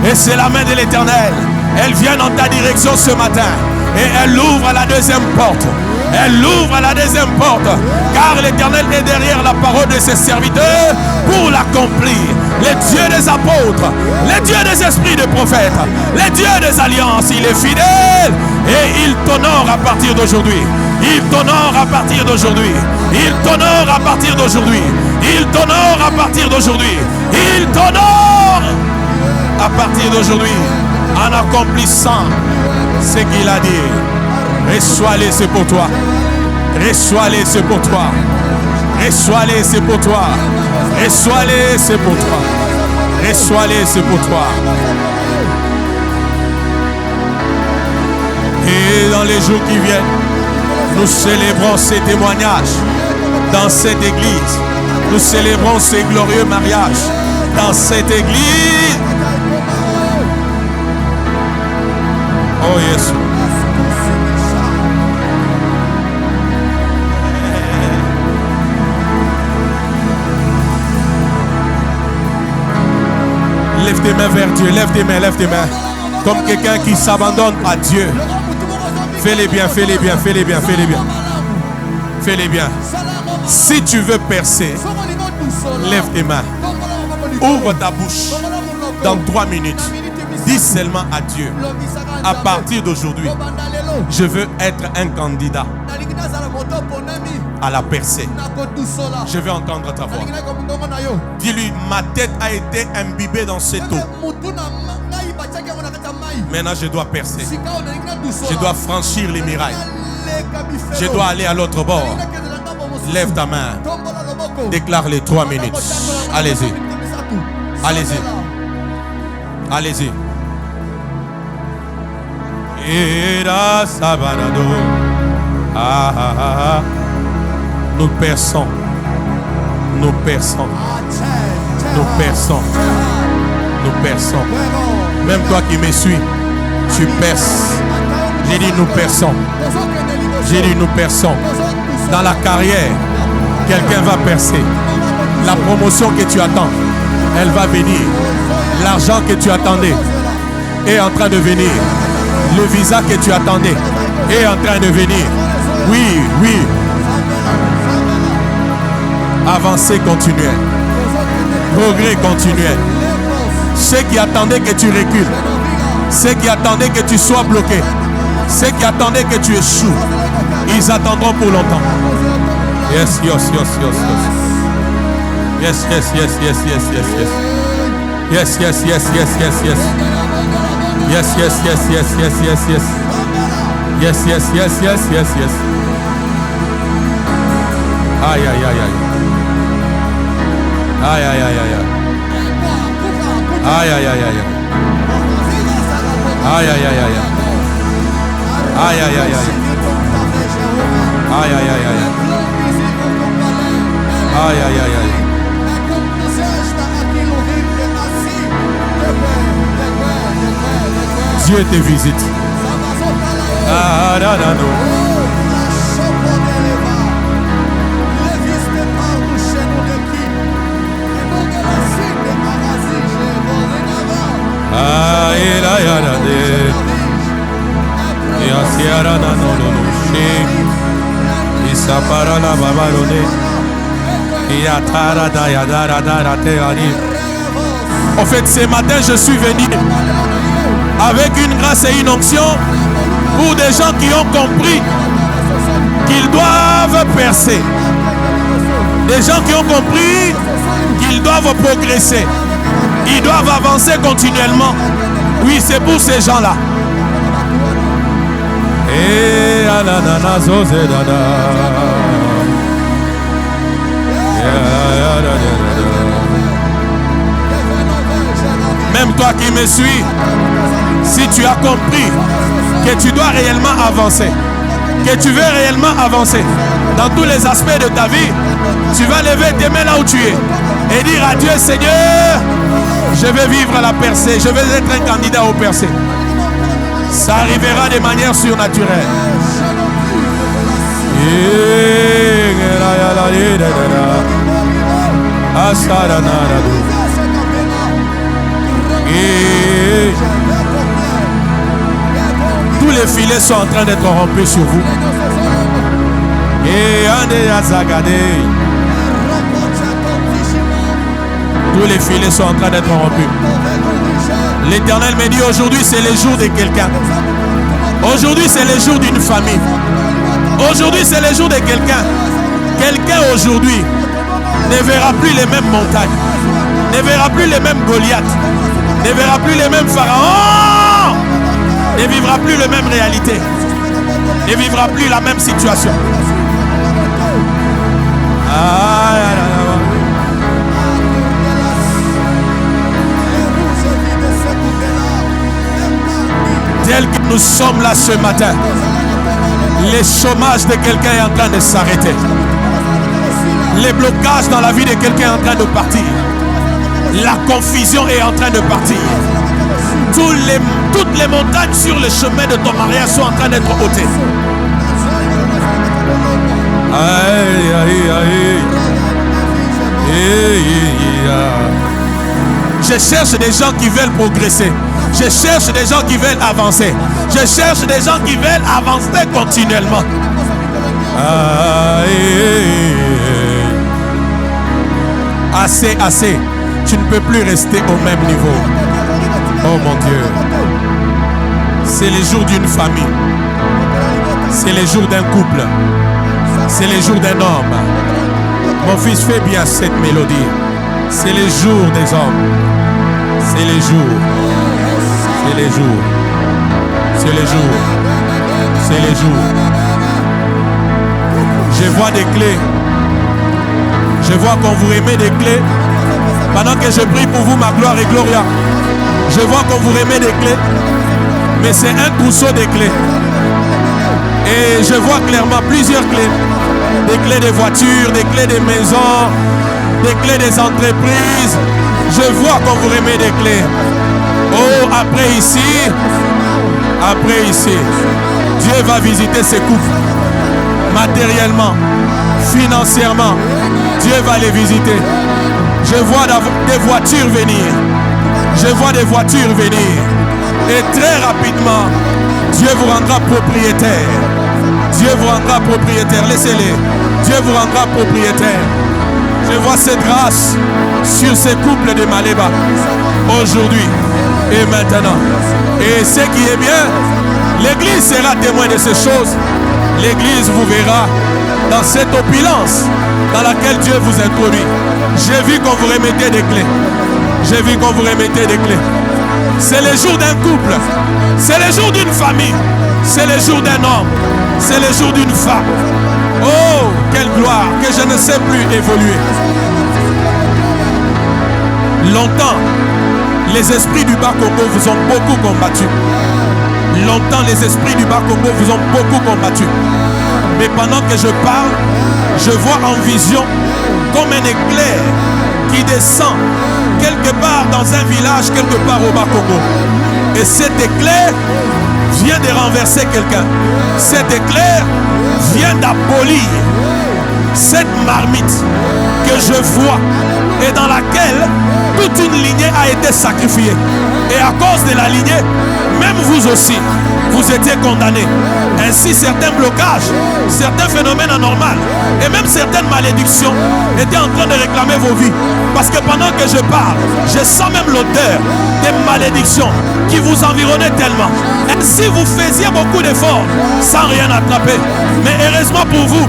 A: et c'est la main de l'Éternel. Elle vient dans ta direction ce matin et elle ouvre la deuxième porte. Elle ouvre la deuxième porte, car l'Éternel est derrière la parole de ses serviteurs pour l'accomplir. Les dieux des apôtres, les dieux des esprits de prophètes, les dieux des alliances, il est fidèle et il t'honore à partir d'aujourd'hui. Il t'honore à partir d'aujourd'hui. Il t'honore à partir d'aujourd'hui. Il t'honore à partir d'aujourd'hui. Il t'honore à partir d'aujourd'hui en accomplissant ce qu'il a dit. Reçois-les, c'est pour toi. Reçois-les, c'est pour toi. Reçois-les, c'est pour toi. Reçois-les, c'est pour toi. Reçois-les, c'est pour toi. Et dans les jours qui viennent, nous célébrons ces témoignages dans cette église. Nous célébrons ces glorieux mariages dans cette église. Oh Jésus. Lève tes mains vers Dieu, lève tes mains. Comme quelqu'un qui s'abandonne à Dieu. Fais-les bien, fais-les bien, fais-les bien, fais-les bien. Fais-les bien. Si tu veux percer, lève tes mains. Ouvre ta bouche. Dans 3 minutes, dis seulement à Dieu. À partir d'aujourd'hui, je veux être un candidat à la percée. Je veux entendre ta voix. Dis-lui, ma tête a été imbibée dans cette eau. Maintenant, je dois percer. Je dois franchir les murailles. Je dois aller à l'autre bord. Lève ta main. Déclare les 3 minutes. Allez-y. Allez-y. Allez-y. Era Sabarado. Nous perçons. Nous perçons. Nous perçons. Nous perçons. Même toi qui me suis, tu perces. J'ai dit nous perçons. J'ai dit nous perçons. Dans la carrière, quelqu'un va percer. La promotion que tu attends, elle va venir. L'argent que tu attendais est en train de venir. Le visa que tu attendais est en train de venir. Oui, oui. Avancée continuelle. Progrès continuel. Ceux qui attendaient que tu recules, ceux qui attendaient que tu sois bloqué, ceux qui attendaient que tu échoues, ils attendront pour longtemps. Yes, yes, yes, yes, yes. Yes, yes, yes, yes, yes, yes, yes. Yes, yes, yes, yes, yes, yes. Yes, yes, yes, yes, yes, yes, yes. Yes, yes, yes, yes, yes, yes. Aïe, aïe, aïe, aïe. Aïe, aïe, aïe, aïe. Aïe, aïe, aïe, aïe. Aïe, aïe, aïe, aïe. Aïe, aïe, aïe, aïe. Aïe, aïe, aïe, aïe. Aïe, aïe, aïe, aïe. Dieu te visite. Ah, da, da, no. Ah, ira, ira, de. Ya, siara, na, no, no, no, she. Isapa, En fait, ce matin, je suis venu avec une grâce et une onction pour des gens qui ont compris qu'ils doivent percer. Des gens qui ont compris qu'ils doivent progresser. Ils doivent avancer continuellement. Oui, c'est pour ces gens-là. Même toi qui me suis, si tu as compris que tu dois réellement avancer, que tu veux réellement avancer dans tous les aspects de ta vie, tu vas lever tes mains là où tu es et dire à Dieu: Seigneur, je vais vivre la percée, je vais être un candidat au percée. Ça arrivera de manière surnaturelle. Tous les filets sont en train d'être rompus sur vous. Tous les filets sont en train d'être rompus. L'Éternel me dit: aujourd'hui c'est le jour de quelqu'un. Aujourd'hui c'est le jour d'une famille. Aujourd'hui c'est le jour de quelqu'un. Quelqu'un aujourd'hui ne verra plus les mêmes montagnes, ne verra plus les mêmes Goliath, ne verra plus les mêmes pharaons, ne vivra plus les mêmes réalités, ne vivra plus la même situation. Tel que nous sommes là ce matin, le chômage de quelqu'un est en train de s'arrêter. Les blocages dans la vie de quelqu'un est en train de partir. La confusion est en train de partir. Toutes les montagnes sur le chemin de ton mariage sont en train d'être ôtées. Aïe, aïe, aïe. Je cherche des gens qui veulent progresser. Je cherche des gens qui veulent avancer. Je cherche des gens qui veulent avancer continuellement. Assez, assez. Tu ne peux plus rester au même niveau. Oh mon Dieu. C'est les jours d'une famille. C'est les jours d'un couple. C'est les jours d'un homme. Mon fils, fais bien cette mélodie. C'est les jours des hommes. C'est les jours. C'est les jours. C'est les jours. C'est les jours. Je vois des clés. Je vois qu'on vous remet des clés. Pendant que je prie pour vous, ma gloire et gloria, je vois qu'on vous remet des clés. Mais c'est un trousseau de clés. Et je vois clairement plusieurs clés. Des clés de voitures, des clés des maisons, des clés des entreprises. Je vois qu'on vous remet des clés. Oh, après ici, Dieu va visiter ces couples. Matériellement, financièrement, Dieu va les visiter. Je vois des voitures venir. Je vois des voitures venir. Et très rapidement, Dieu vous rendra propriétaire. Dieu vous rendra propriétaire. Laissez-les. Dieu vous rendra propriétaire. Je vois cette grâce sur ces couples de Maléba. Aujourd'hui et maintenant. Et ce qui est bien, l'Église sera témoin de ces choses. L'Église vous verra dans cette opulence dans laquelle Dieu vous introduit. J'ai vu qu'on vous remettait des clés. J'ai vu qu'on vous remettait des clés. C'est le jour d'un couple. C'est le jour d'une famille. C'est le jour d'un homme. C'est le jour d'une femme. Oh, quelle gloire que je ne sais plus évoluer. Longtemps, les esprits du Bas-Congo vous ont beaucoup combattu. Longtemps, les esprits du Bas-Congo vous ont beaucoup combattu. Mais pendant que je parle, je vois en vision comme un éclair qui descend quelque part dans un village, quelque part au Bas-Congo. Et cet éclair vient de renverser quelqu'un. Cet éclair vient d'abolir cette marmite que je vois et dans laquelle toute une lignée a été sacrifié. Et à cause de la lignée, même vous aussi, vous étiez condamnés. Ainsi, certains blocages, certains phénomènes anormaux et même certaines malédictions étaient en train de réclamer vos vies. Parce que pendant que je parle, je sens même l'odeur des malédictions qui vous environnaient tellement. Ainsi, vous faisiez beaucoup d'efforts sans rien attraper. Mais heureusement pour vous,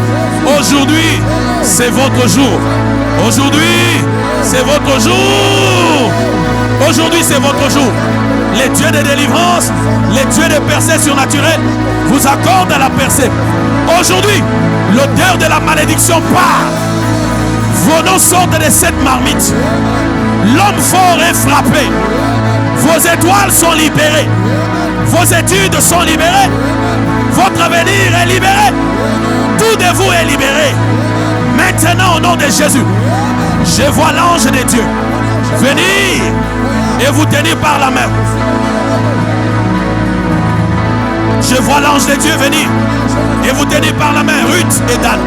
A: aujourd'hui, c'est votre jour. Aujourd'hui, c'est votre jour. Aujourd'hui, c'est votre jour. Les dieux de délivrance, les dieux de percées surnaturelles vous accordent la percée. Aujourd'hui, l'odeur de la malédiction part. Vos noms sortent de cette marmite. L'homme fort est frappé. Vos étoiles sont libérées. Vos études sont libérées. Votre avenir est libéré. Tout de vous est libéré. Maintenant, au nom de Jésus, je vois l'ange de Dieu venir et vous tenir par la main. Je vois l'ange de Dieu venir et vous tenir par la main. Ruth et Dan,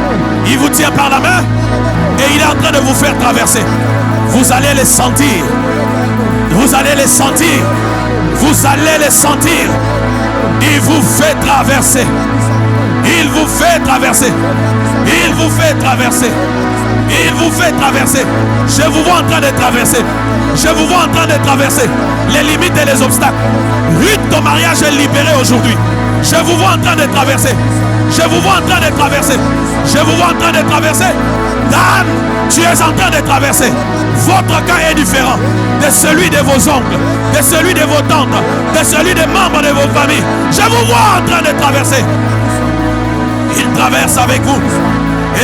A: il vous tient par la main et il est en train de vous faire traverser. Vous allez les sentir. Vous allez les sentir. Vous allez les sentir. Il vous fait traverser. Il vous fait traverser. Il vous fait traverser. Il vous fait traverser. Je vous vois en train de traverser. Je vous vois en train de traverser les limites et les obstacles. Ruth, ton mariage est libéré aujourd'hui. Je vous vois en train de traverser. Je vous vois en train de traverser. Je vous vois en train de traverser. Dan, tu es en train de traverser. Votre cas est différent de celui de vos oncles, de celui de vos tantes, de celui des membres de vos familles. Je vous vois en train de traverser. Il traverse avec vous.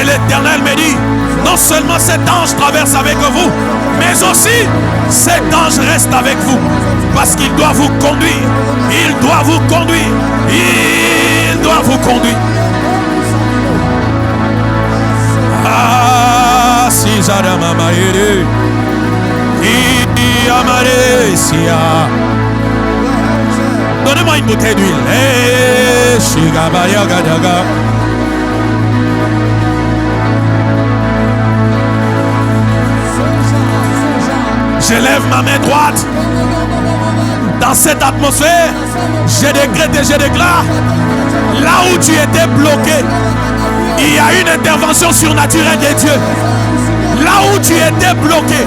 A: Et l'Éternel me dit, non seulement cet ange traverse avec vous, mais aussi cet ange reste avec vous. Parce qu'il doit vous conduire. Il doit vous conduire. Il doit vous conduire. Ah, si j'adama maïri, amare sia. Donnez-moi une bouteille d'huile. Eh, shigabaya gadaga. Je lève ma main droite. Dans cette atmosphère, je décrète et je déclare, là où tu étais bloqué, il y a une intervention surnaturelle de Dieu. Là où tu étais bloqué,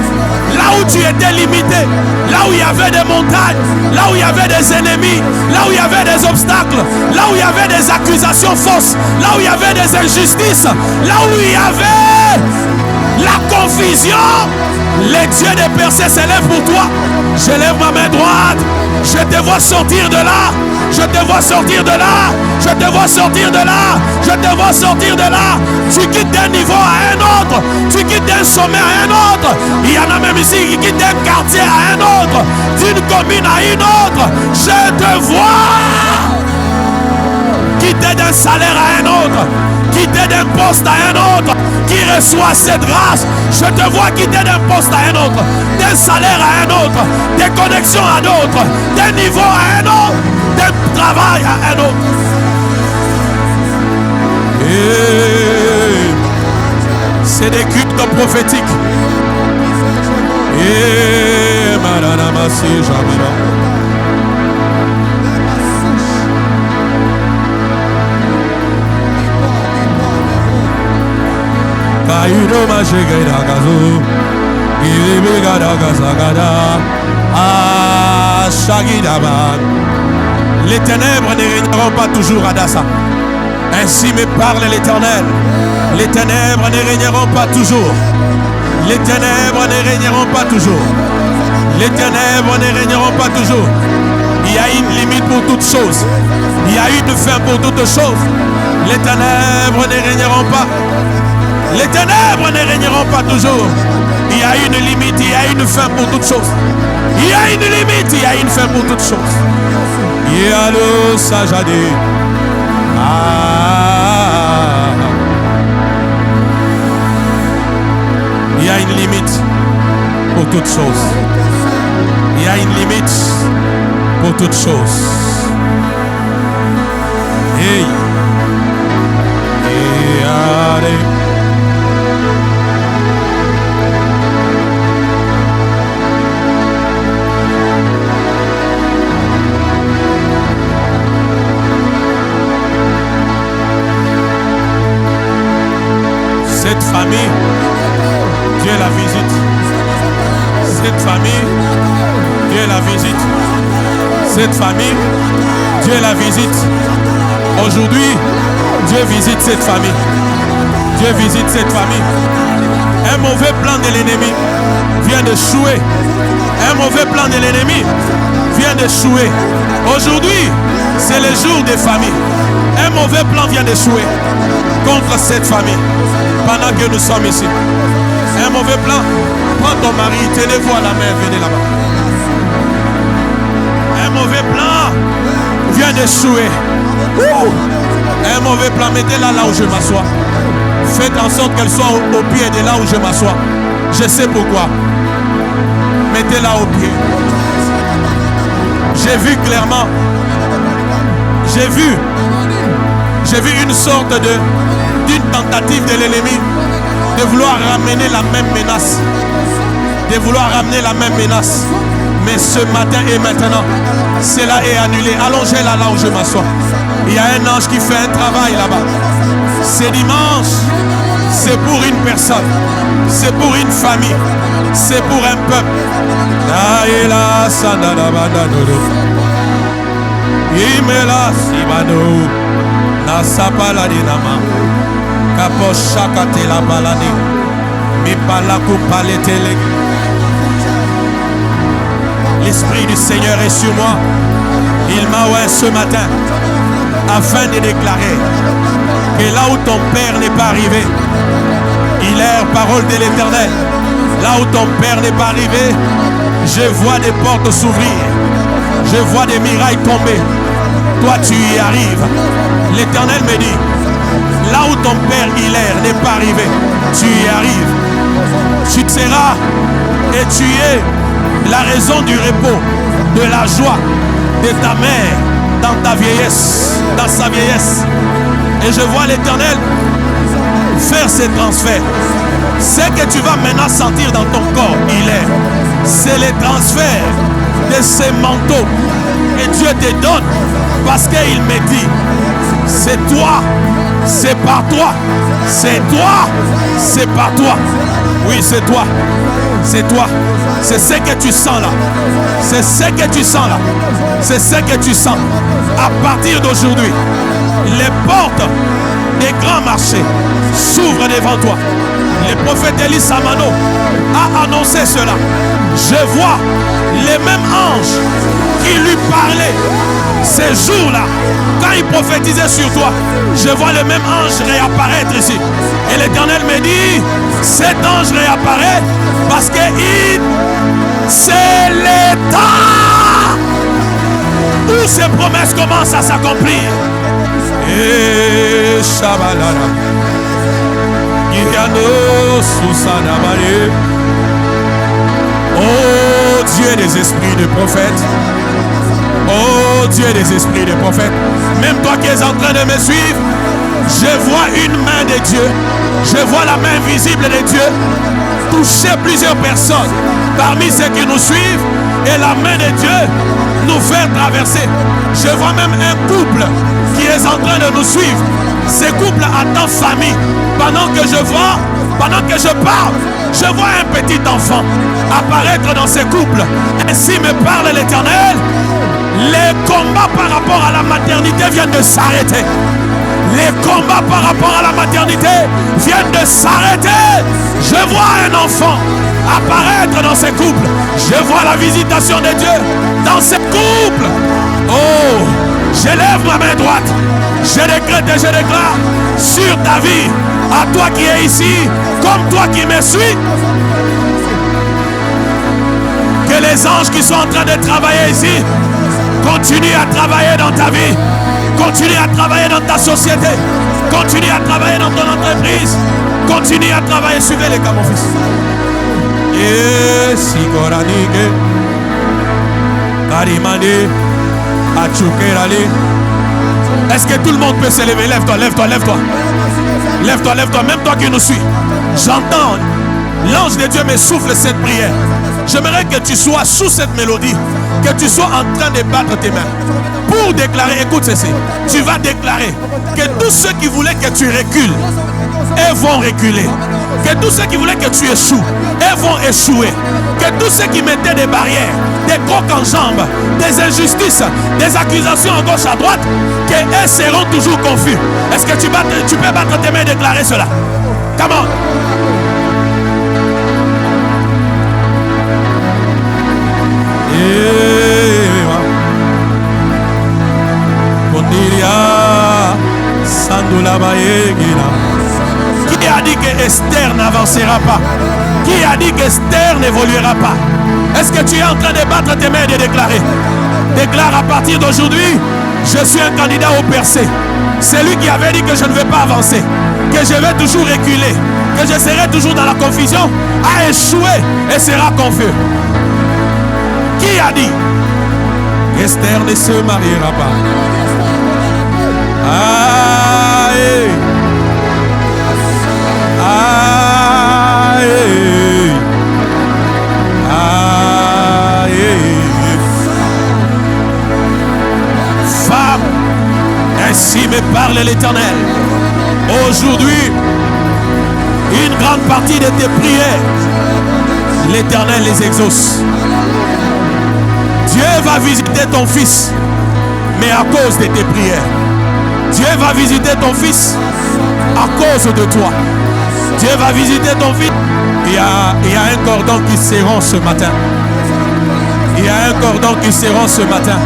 A: là où tu étais limité, là où il y avait des montagnes, là où il y avait des ennemis, là où il y avait des obstacles, là où il y avait des accusations fausses, là où il y avait des injustices, là où il y avait la confusion, les dieux des percées s'élèvent pour toi. Je lève ma main droite. Je te vois sortir de là. Je te vois sortir de là. Je te vois sortir de là. Je te vois sortir de là. Tu quittes d'un niveau à un autre. Tu quittes d'un sommet à un autre. Il y en a même ici qui quittent d'un quartier à un autre. D'une commune à une autre. Je te vois quitter d'un salaire à un autre. Quitter d'un poste à un autre. Qui reçoit cette grâce, je te vois quitter d'un poste à un autre, d'un salaire à un autre, des connexions à d'autres, d'un niveau à un autre, d'un travail à un autre. Et c'est des cultes prophétiques. Et Maranamasi Jamira. Les ténèbres ne régneront pas toujours à Dassa. Ainsi me parle l'Éternel. Les ténèbres ne régneront pas toujours. Les ténèbres ne régneront pas toujours. Les ténèbres ne régneront pas toujours. Il y a une limite pour toutes choses. Il y a une fin pour toutes choses. Les ténèbres ne régneront pas. Les ténèbres ne régneront pas toujours. Il y a une limite, il y a une fin pour toutes choses. Il y a une limite, il y a une fin pour toutes choses. Yalo Sajadi. Il y a une limite pour toutes choses. Il y a une limite pour toutes choses. Hey. Cette famille, Dieu la visite. Cette famille, Dieu la visite. Aujourd'hui, Dieu visite cette famille. Dieu visite cette famille. Un mauvais plan de l'ennemi vient d'échouer. Un mauvais plan de l'ennemi vient d'échouer. Aujourd'hui, c'est le jour des familles. Un mauvais plan vient d'échouer contre cette famille pendant que nous sommes ici. Un mauvais plan. Prends ton mari, tenez-vous à la main, venez là-bas. Un mauvais plan vient d'échouer. Un mauvais plan, mettez-la là où je m'assois. Faites en sorte qu'elle soit au pied de là où je m'assois. Je sais pourquoi. Mettez-la au pied. J'ai vu clairement. J'ai vu une sorte d'une tentative de l'ennemi de vouloir ramener la même menace. De vouloir ramener la même menace. Mais ce matin et maintenant, cela est annulé. Allongez-la là où je m'assois. Il y a un ange qui fait un travail là-bas. C'est dimanche. C'est pour une personne. C'est pour une famille. C'est pour un peuple. L'Esprit du Seigneur est sur moi. Il m'a oint ce matin afin de déclarer que là où ton Père n'est pas arrivé, il est parole de l'Éternel. Là où ton Père n'est pas arrivé, je vois des portes s'ouvrir. Je vois des mirailles tomber. Toi, tu y arrives. L'Éternel me dit, là où ton Père Hilaire n'est pas arrivé, tu y arrives. Tu seras et tu es la raison du repos, de la joie de ta mère dans ta vieillesse, dans sa vieillesse. Et je vois l'Éternel faire ces transferts. Ce que tu vas maintenant sentir dans ton corps, c'est les transferts de ces manteaux que Dieu te donne, parce qu'il me dit, c'est toi, c'est par toi, c'est toi, c'est par toi. Oui, c'est toi, c'est toi. C'est ce que tu sens là. C'est ce que tu sens là. C'est ce que tu sens. À partir d'aujourd'hui, les portes des grands marchés s'ouvrent devant toi. Le prophète Élie Samano a annoncé cela. Je vois les mêmes anges qui lui parlaient ces jours-là. Quand il prophétisait sur toi, je vois le même ange réapparaître ici. Et l'Éternel me dit, cet ange réapparaît parce que c'est l'état où ces promesses commencent à s'accomplir. Et Shabalala. Oh Dieu des esprits de prophètes. Oh Dieu des esprits de prophètes. Même toi qui es en train de me suivre, je vois une main de Dieu. Je vois la main visible de Dieu toucher plusieurs personnes parmi ceux qui nous suivent, et la main de Dieu nous faire traverser. Je vois même un couple qui est en train de nous suivre. Ce couple attend famille. Pendant que je parle, je vois un petit enfant apparaître dans ce couple. Ainsi me parle l'Éternel. Les combats par rapport à la maternité viennent de s'arrêter. Les combats par rapport à la maternité viennent de s'arrêter. Je vois un enfant apparaître dans ces couples. Je vois la visitation de Dieu dans ces couples. Oh, je lève ma main droite. Je décrète et je déclare sur ta vie, à toi qui es ici, comme toi qui me suis, que les anges qui sont en train de travailler ici continuent à travailler dans ta vie. Continue à travailler dans ta société. Continue à travailler dans ton entreprise. Continue à travailler. Suivez les cas, mon fils. Est-ce que tout le monde peut se lever? Lève-toi, lève-toi, lève-toi. Lève-toi, lève-toi. Même toi qui nous suis. J'entends l'ange de Dieu me souffle cette prière. J'aimerais que tu sois sous cette mélodie, que tu sois en train de battre tes mains pour déclarer, écoute ceci, tu vas déclarer que tous ceux qui voulaient que tu recules, ils vont reculer. Que tous ceux qui voulaient que tu échoues, ils vont échouer. Que tous ceux qui mettaient des barrières, des crocs en jambes, des injustices, des accusations à gauche à droite, qu'ils seront toujours confus. Est-ce que tu peux battre tes mains et déclarer cela? Come on. Qui a dit que Esther n'avancera pas? Qui a dit qu'Esther n'évoluera pas? Est-ce que tu es en train de battre tes mains et de déclarer? Déclare à partir d'aujourd'hui, je suis un candidat au percé. C'est lui qui avait dit que je ne vais pas avancer, que je vais toujours reculer, que je serai toujours dans la confusion, a échoué et sera confus. Qui a dit qu'Esther ne se mariera pas? Aïe. Aïe. Aïe. Femme, ainsi me parle l'Éternel. Aujourd'hui, une grande partie de tes prières, l'Éternel les exauce. Dieu va visiter ton fils, mais à cause de tes prières. Dieu va visiter ton fils à cause de toi. Dieu va visiter ton fils. Il y a un cordon qui se rompt ce matin. Il y a un cordon qui se rompt ce matin.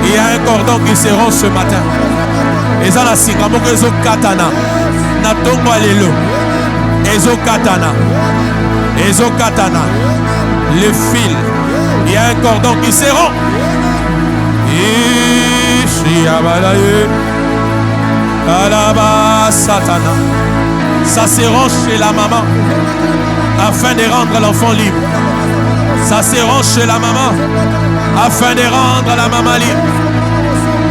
A: Il y a un cordon qui se rompt ce matin. Eza la singamoko ezo katana. Na tongo alelo. Ezo katana. Ezo katana. Le fil. Il y a un cordon qui se rompt. Ça se rompt chez la maman afin de rendre l'enfant libre. Ça se rompt chez la maman afin de rendre la maman libre.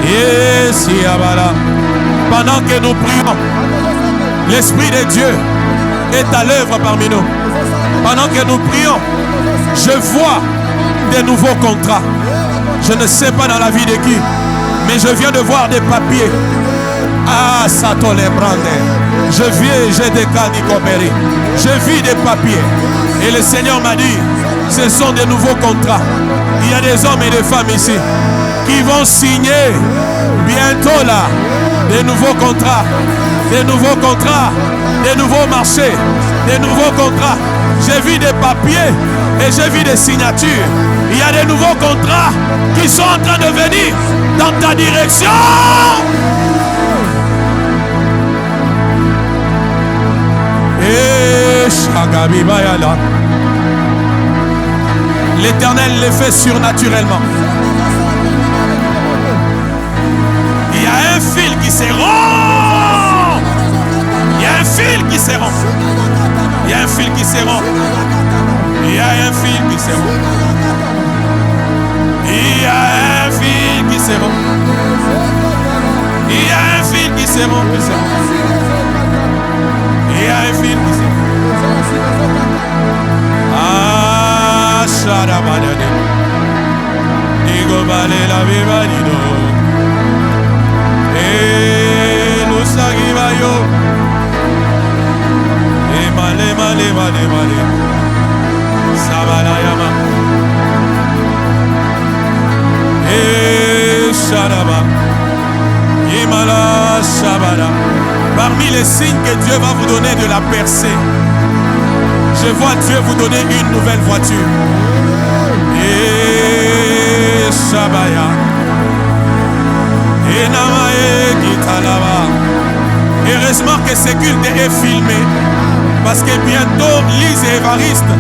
A: Et si pendant que nous prions, l'Esprit de Dieu est à l'œuvre parmi nous. Pendant que nous prions, je vois des nouveaux contrats. Je ne sais pas dans la vie de qui, mais je viens de voir des papiers. Ah, ça t'en les brande. Je viens, j'ai des cas d'Icopéry. Je vis des papiers. Et le Seigneur m'a dit, ce sont des nouveaux contrats. Il y a des hommes et des femmes ici qui vont signer bientôt là des nouveaux contrats. Des nouveaux contrats, des nouveaux marchés, des nouveaux contrats. J'ai vu des papiers et j'ai vu des signatures. Il y a des nouveaux contrats qui sont en train de venir dans ta direction. Et l'Éternel les fait surnaturellement. Il y a un fil qui se rompt. Il y a un fil qui se rompt. Il y a un fil qui se rompt. Il y a un fil qui se rompt. Il y a un fil qui se rompt. Il y a un fil qui se rompt. Il y a un fil qui se rompt. Ah, Shadabadade. Digo vale la vivarido. Lusagibayo. Male, male, male, male. Sabalayama. Sharaba. Imala Shabara. Parmi les signes que Dieu va vous donner de la percée, je vois Dieu vous donner une nouvelle voiture. Et Shabaya. Et Namae Kitalaba. Heureusement que ce culte est filmé. Parce que bientôt, Lise et Évariste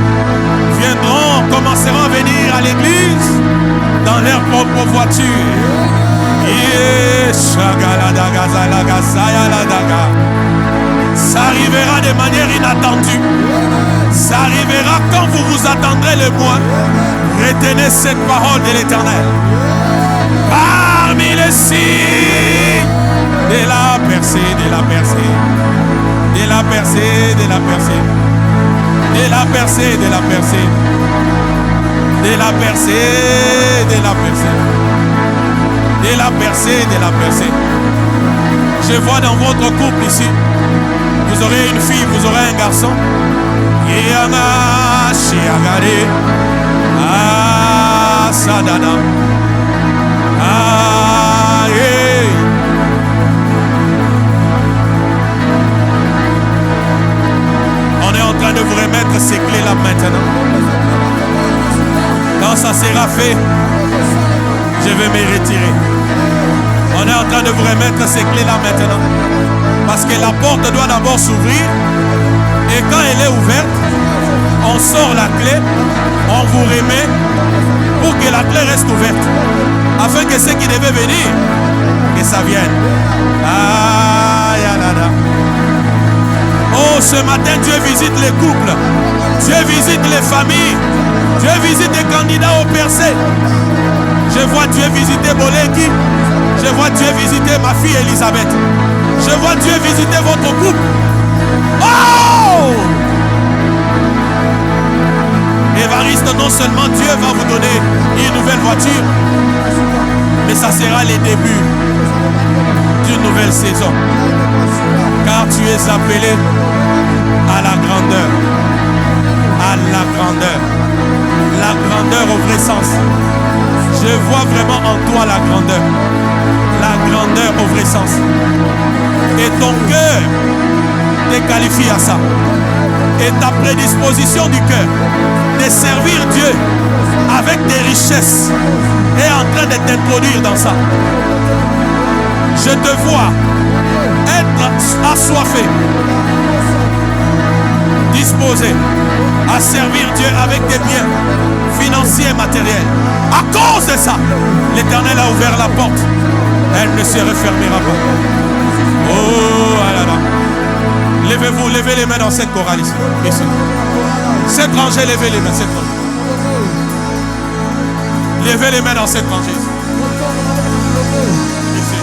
A: commenceront à venir à l'église dans leur propre voiture. Ça arrivera de manière inattendue. Ça arrivera quand vous vous attendrez le moins. Retenez cette parole de l'Éternel. Parmi les signes de la percée, de la percée, de la percée, de la percée. De la percée, de la percée. De la percée, de la percée. De la percée, de la percée. Je vois dans votre couple ici, vous aurez une fille, vous aurez un garçon. Yéana, Chiagare, Ah, Sadana, Ah, yeah. On est en train de vous remettre ces clés-là maintenant. Quand ça sera fait, je vais me retirer. On est en train de vous remettre ces clés-là maintenant. Parce que la porte doit d'abord s'ouvrir. Et quand elle est ouverte, on sort la clé, on vous remet pour que la clé reste ouverte. Afin que ceux qui devaient venir, que ça vienne. Ah, yalada. Oh, ce matin, Dieu visite les couples. Dieu visite les familles. Dieu visite les candidats au percé. Je vois Dieu visiter Boleki. Je vois Dieu visiter ma fille Elisabeth. Je vois Dieu visiter votre couple. Oh! Évariste, non seulement Dieu va vous donner une nouvelle voiture, mais ça sera les débuts d'une nouvelle saison. Car tu es appelé à la grandeur. À la grandeur. La grandeur au vrai sens. Je vois vraiment en toi la grandeur. La grandeur au vrai sens. Et ton cœur te qualifie à ça. Et ta prédisposition du cœur de servir Dieu avec des richesses est en train de t'introduire dans ça. Je te vois être assoiffé, disposé à servir Dieu avec des biens financiers et matériels. À cause de ça, l'Éternel a ouvert la porte. Elle ne se refermera pas. Oh, là là. Levez-vous, levez les mains dans cette chorale ici. Ici. Cette rangée, levez les mains. Cette rangée. Levez les mains dans cette rangée. Ici.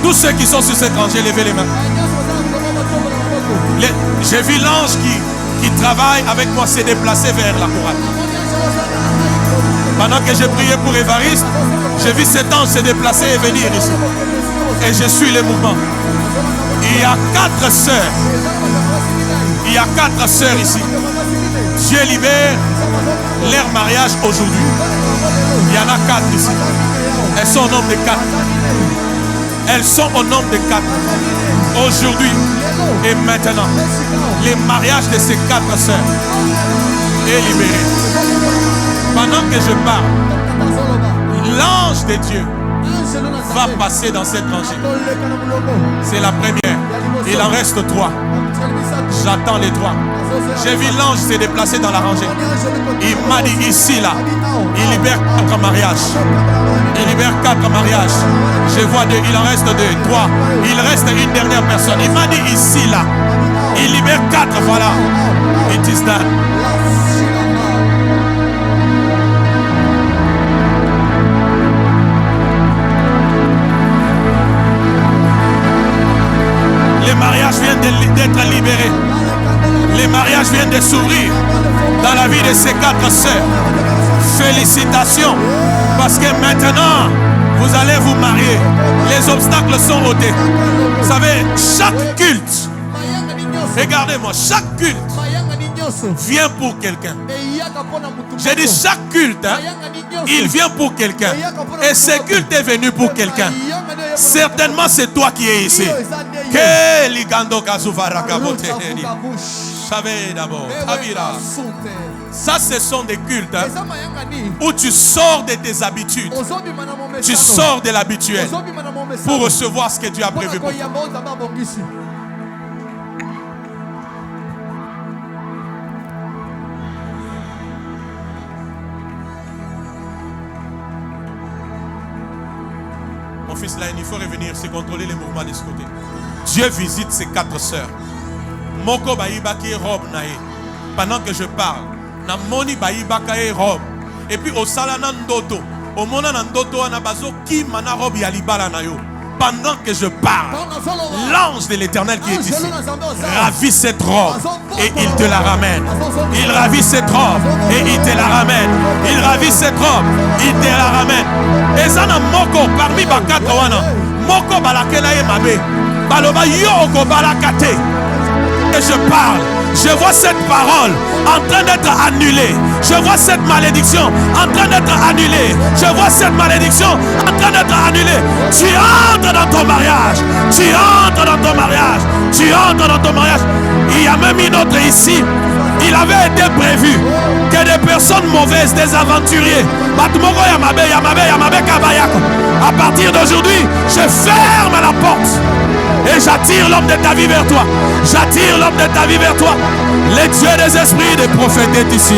A: Tous ceux qui sont sur cette rangée, levez les mains. J'ai vu l'ange qui travaille avec moi se déplacer vers la chorale. Pendant que j'ai prié pour Évariste, j'ai vu cet ange se déplacer et venir ici. Et je suis le mouvement. Il y a 4 sœurs. Il y a 4 sœurs ici. Dieu libère leur mariage aujourd'hui. Il y en a 4 ici. Elles sont au nombre de 4. Elles sont au nombre de 4. Aujourd'hui et maintenant, les mariages de ces 4 sœurs est libéré. Pendant que je parle, l'ange de Dieu va passer dans cette rangée. C'est la première. Il en reste 3. J'attends les 3. J'ai vu l'ange se déplacer dans la rangée. Il m'a dit ici, là, il libère 4 mariages. Il libère 4 mariages. Je vois 2, il en reste 2, 3. Il reste une dernière personne. Il m'a dit ici, là, il libère 4, voilà. It is done. Les mariages viennent d'être libérés. Les mariages viennent de s'ouvrir dans la vie de ces 4 sœurs. Félicitations, parce que maintenant, vous allez vous marier. Les obstacles sont ôtés. Vous savez, chaque culte, regardez-moi, chaque culte vient pour quelqu'un. J'ai dit chaque culte, hein, il vient pour quelqu'un. Et ce culte est venu pour quelqu'un. Certainement c'est toi qui es ici. Savez d'abord. Ça, ce sont des cultes, hein, où tu sors de tes habitudes. Tu sors de l'habituel pour recevoir ce que Dieu a prévu pour toi. Mon fils là, il faut revenir, c'est contrôler les mouvements de ce côté. Dieu visite ses 4 sœurs. Moko baïbaki robe nae. Pendant que je parle, na moni baïbaka e robe. Et puis au salana ndoto, au mona ndoto anabazo ki mana robe ya libala na yo. pendant que je parle, l'ange de l'Éternel qui est ici ravit cette robe et il te la ramène. Il ravit cette robe et il te la ramène. Il ravit cette robe, il te la ramène. Et ça n'a moko parmi bakata wana. Moko balakela ye mabe. Baloba yoko balakate. Et je parle. Je vois cette parole en train d'être annulée. Je vois cette malédiction en train d'être annulée. Je vois cette malédiction en train d'être annulée. Tu entres dans ton mariage. Tu entres dans ton mariage. Tu entres dans ton mariage. Il y a même une autre ici. Il avait été prévu que des personnes mauvaises, des aventuriers, à partir d'aujourd'hui, je ferme la porte. Et j'attire l'homme de ta vie vers toi. J'attire l'homme de ta vie vers toi. Le Dieu des esprits des prophètes est ici.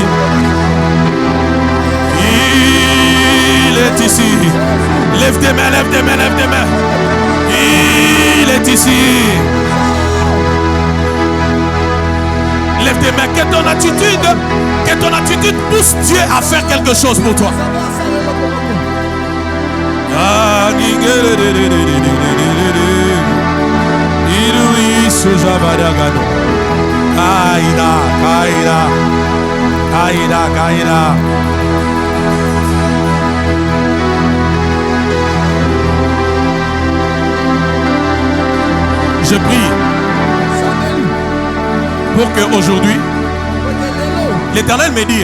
A: Il est ici. Lève tes mains, lève tes mains, lève tes mains. Il est ici. Lève tes mains. Que ton attitude pousse Dieu à faire quelque chose pour toi. Je prie pour que aujourd'hui, l'Éternel me dit,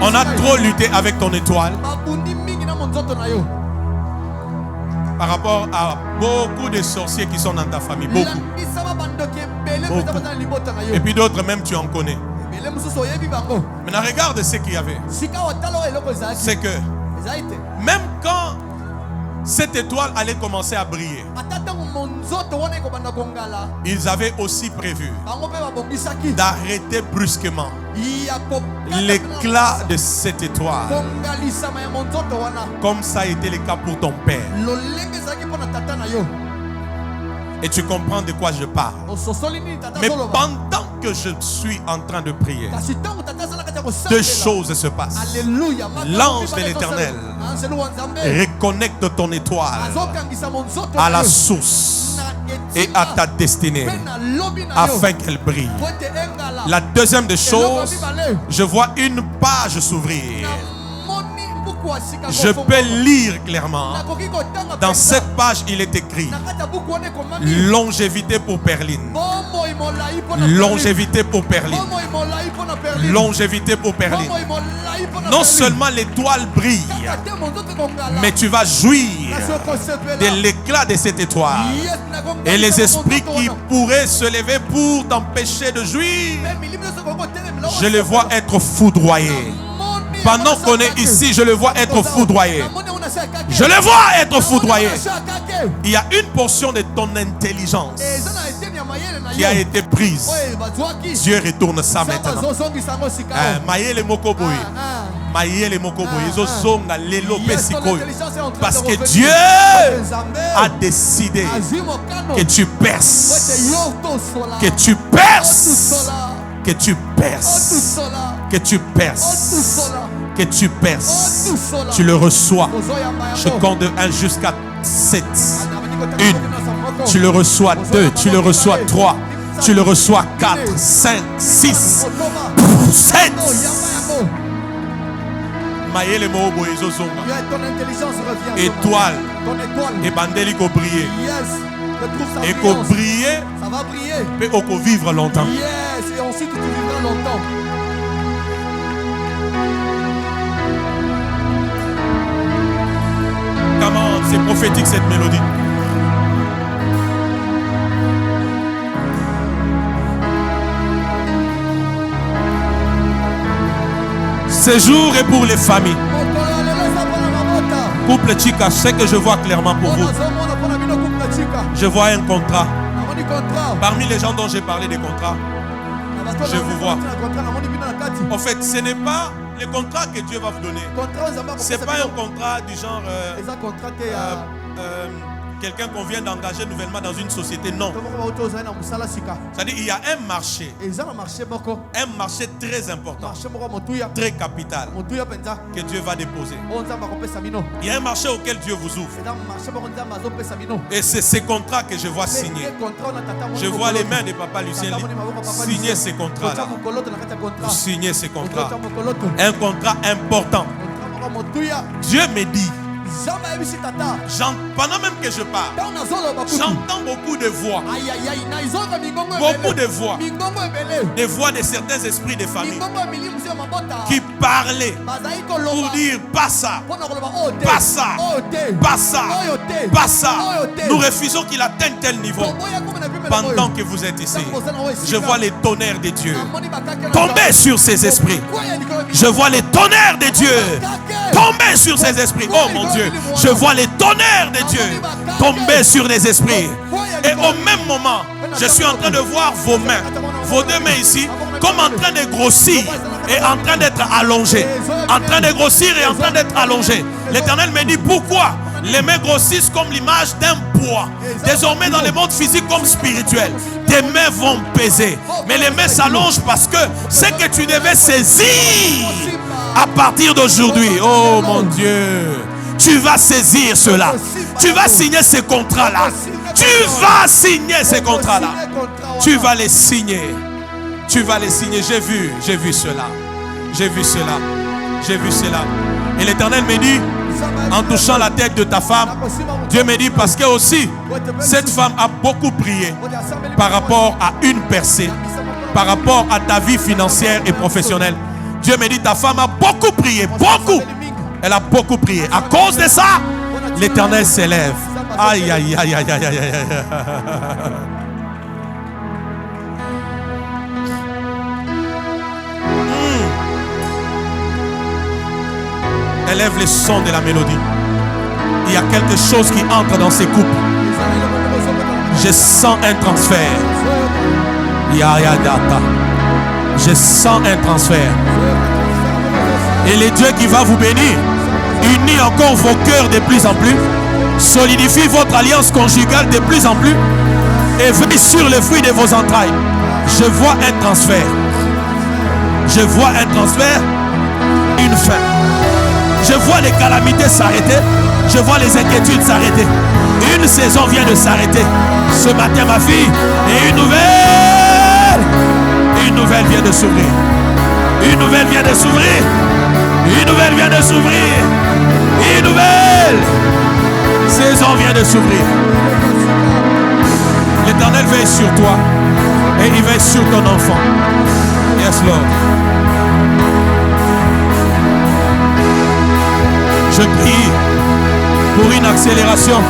A: on a trop lutté avec ton étoile par rapport à beaucoup de sorciers qui sont dans ta famille. Beaucoup. Et puis d'autres même tu en connais. Maintenant regarde ce qu'il y avait. C'est que même quand cette étoile allait commencer à briller, ils avaient aussi prévu d'arrêter brusquement l'éclat de cette étoile, comme ça a été le cas pour ton père. Et tu comprends de quoi je parle. Mais pendant que je suis en train de prier, deux choses se passent. L'ange de l'Éternel reconnecte ton étoile à la source et à ta destinée afin qu'elle brille. La deuxième des choses, je vois une page s'ouvrir. Je peux lire clairement. Dans cette page, il est écrit longévité pour Perline. Longévité pour Perline. Longévité pour Perline. Non seulement l'étoile brille, mais tu vas jouir de l'éclat de cette étoile. Et les esprits qui pourraient se lever pour t'empêcher de jouir, je les vois être foudroyés. Pendant qu'on est ici, je le vois être foudroyé. Je le vois être foudroyé. Il y a une portion de ton intelligence qui a été prise. Dieu retourne ça maintenant. Parce que Dieu a décidé que tu perces. Que tu perces. Que tu perces. Que tu perces. Que tu perces. Tu le reçois. Je compte de 1 jusqu'à 7. 1. Tu le reçois 2. Tu le reçois 3. Tu le reçois 4, 5, 6, 7. Étoile. Et bandeli ko briller. Et qu'on briller, ça va briller. Et qu'on vivre longtemps. Yes, et ensuite tu vivras longtemps. Comment c'est prophétique cette mélodie. Ce jour est pour les familles. Couple Chika, c'est que je vois clairement pour vous. Je vois un contrat. Parmi les gens dont j'ai parlé des contrats, je vous vois. En fait, ce n'est pas le contrat que Dieu va vous donner. Ce n'est pas un contrat du genre quelqu'un qu'on vient d'engager nouvellement dans une société. Non. C'est-à-dire il y a un marché très important, très capital, que Dieu va déposer. Il y a un marché auquel Dieu vous ouvre. Et c'est ces contrats que je vois signer. Je vois les mains de Papa Lucien signer ces contrats-là. Vous signez ces contrats. Un contrat important. Dieu me dit, pendant même que je parle, j'entends beaucoup de voix. Beaucoup de voix. Des voix de certains esprits de famille qui parlaient pour dire pas ça, pas ça, pas ça, pas ça. Nous refusons qu'il atteigne tel niveau. Pendant que vous êtes ici, je vois les tonnerres de Dieu tomber sur ces esprits. Je vois les tonnerres de Dieu tomber sur ces esprits. Oh mon Dieu, je vois les tonnerres de Dieu tomber sur les esprits. Et au même moment, je suis en train de voir vos mains, vos deux mains ici, comme en train de grossir et en train d'être allongées. En train de grossir et en train d'être allongées. L'Éternel me dit pourquoi les mains grossissent comme l'image d'un poids. Désormais dans le monde physique comme spirituel, tes mains vont peser. Mais les mains s'allongent parce que c'est que tu devais saisir à partir d'aujourd'hui. Oh mon Dieu, tu vas saisir cela. Tu vas signer ces contrats-là. Tu vas signer ces contrats-là. Tu vas les signer. Tu vas les signer. J'ai vu cela. J'ai vu cela. J'ai vu cela. Et l'Éternel me dit, en touchant la tête de ta femme, Dieu me dit parce que aussi cette femme a beaucoup prié par rapport à une percée, par rapport à ta vie financière et professionnelle. Dieu me dit ta femme a beaucoup prié, beaucoup. Elle a beaucoup prié. À cause de ça, l'Éternel s'élève. Aïe aïe aïe aïe aïe aïe aïe. Élève le son de la mélodie. Il y a quelque chose qui entre dans ces couples. Je sens un transfert. Je sens un transfert. Et le Dieu qui va vous bénir unit encore vos cœurs de plus en plus, solidifie votre alliance conjugale de plus en plus et veille sur le fruit de vos entrailles. Je vois un transfert. Je vois un transfert, une fin. Je vois les calamités s'arrêter. Je vois les inquiétudes s'arrêter. Une saison vient de s'arrêter. Ce matin, ma fille, et une nouvelle vient de s'ouvrir. Une nouvelle vient de s'ouvrir. Une nouvelle vient de s'ouvrir. Une nouvelle saison vient de s'ouvrir. L'Éternel veille sur toi et il veille sur ton enfant. Yes, Lord. Je prie pour une accélération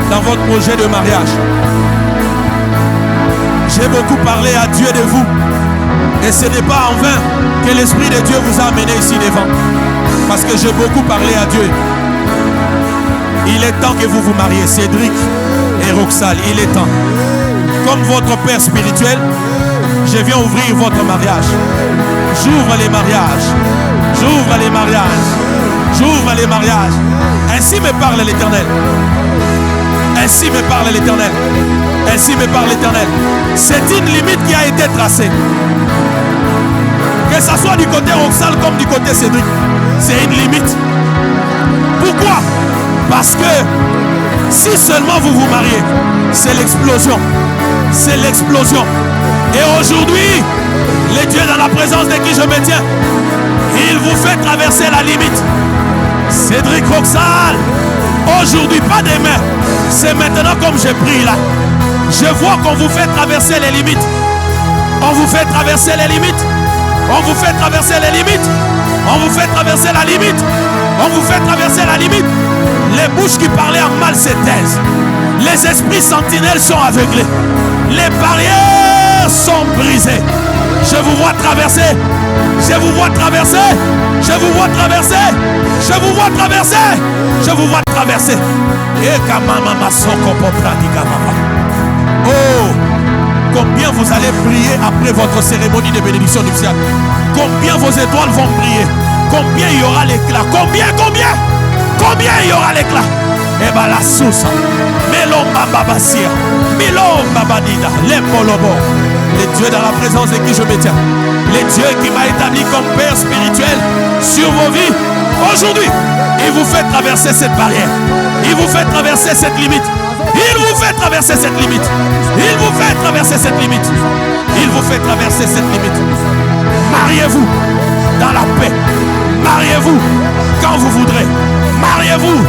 A: dans votre projet de mariage. J'ai beaucoup parlé à Dieu de vous. Et ce n'est pas en vain que l'Esprit de Dieu vous a amené ici devant. Parce que j'ai beaucoup parlé à Dieu. Il est temps que vous vous mariez, Cédric et Roxal. Il est temps. Comme votre père spirituel, je viens ouvrir votre mariage. J'ouvre les mariages. J'ouvre les mariages. J'ouvre les mariages. Ainsi me parle l'Éternel. Ainsi me parle l'Éternel. Ainsi me parle l'Éternel. C'est une limite qui a été tracée. Que ce soit du côté Roxal comme du côté Cédric, c'est une limite. Pourquoi? Parce que si seulement vous vous mariez, c'est l'explosion. C'est l'explosion. Et aujourd'hui, le Dieu dans la présence de qui je me tiens, il vous fait traverser la limite. Cédric Roxal, aujourd'hui, pas demain, c'est maintenant comme je prie là. Je vois qu'on vous fait traverser les limites. On vous fait traverser les limites. On vous fait traverser les limites. On vous fait traverser la limite. On vous fait traverser la limite. Les bouches qui parlaient en mal se taisent. Les esprits sentinelles sont aveuglés. Les barrières sont brisées. Je vous vois traverser. Je vous vois traverser. Je vous vois traverser. Je vous vois traverser. Je vous vois traverser. Oh, combien vous allez prier après votre cérémonie de bénédiction nuptiale. Combien vos étoiles vont briller. Combien il y aura l'éclat. Combien il y aura l'éclat. et balasusa, melomba babasia, milomba badida, l'empolobo. Les dieux dans la présence de qui je me tiens, les dieux qui m'a établi comme Père spirituel sur vos vies, aujourd'hui, il vous fait traverser cette barrière, il vous fait traverser cette limite, il vous fait traverser cette limite, il vous fait traverser cette limite, il vous fait traverser cette limite. Mariez-vous dans la paix, mariez-vous quand vous voudrez, mariez-vous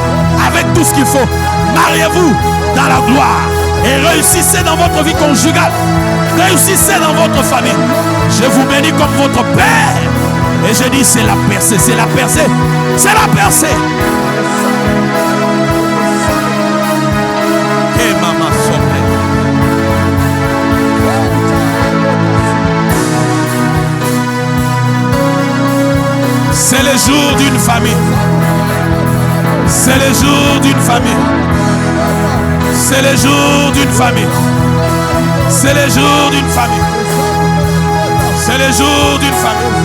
A: avec tout ce qu'il faut, mariez-vous dans la gloire et réussissez dans votre vie conjugale, réussissez dans votre famille. Je vous bénis comme votre Père et je dis c'est la percée, c'est la percée, c'est la percée. Et maman sommet. C'est le jour d'une famille. C'est le jour d'une famille. C'est le jour d'une famille. C'est le jour d'une famille. C'est le jour d'une famille.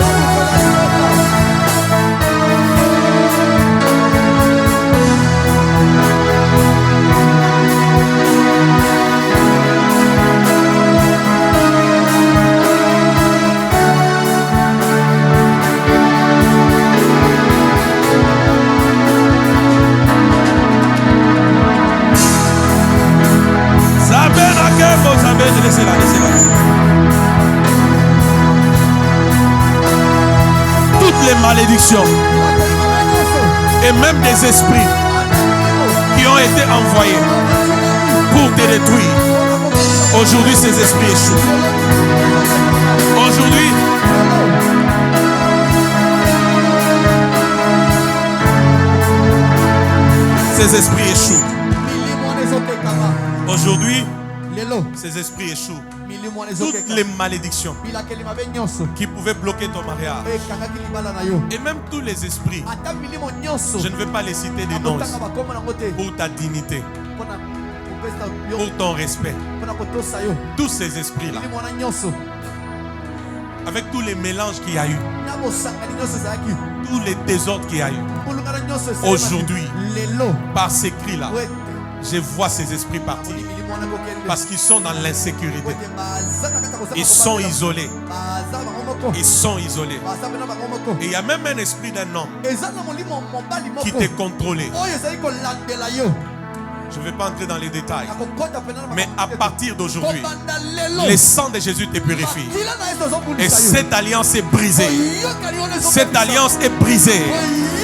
A: Laissez-la, laissez-la. Toutes les malédictions et même des esprits qui ont été envoyés pour te détruire, aujourd'hui ces esprits échouent. Aujourd'hui, ces esprits échouent. Aujourd'hui, ces esprits échouent. Toutes les malédictions qui pouvaient bloquer ton mariage et même tous les esprits, je ne vais pas les citer des noms pour ta dignité, pour ton respect. Tous ces esprits-là, avec tous les mélanges qu'il y a eu, tous les désordres qu'il y a eu, aujourd'hui, par ces cris-là, je vois ces esprits partir. Parce qu'ils sont dans l'insécurité. Ils sont isolés. Ils sont isolés. Et il y a même un esprit d'un homme qui t'est contrôlé. Je ne vais pas entrer dans les détails. Mais à partir d'aujourd'hui, le sang de Jésus te purifie. Et cette alliance est brisée. Cette alliance est brisée.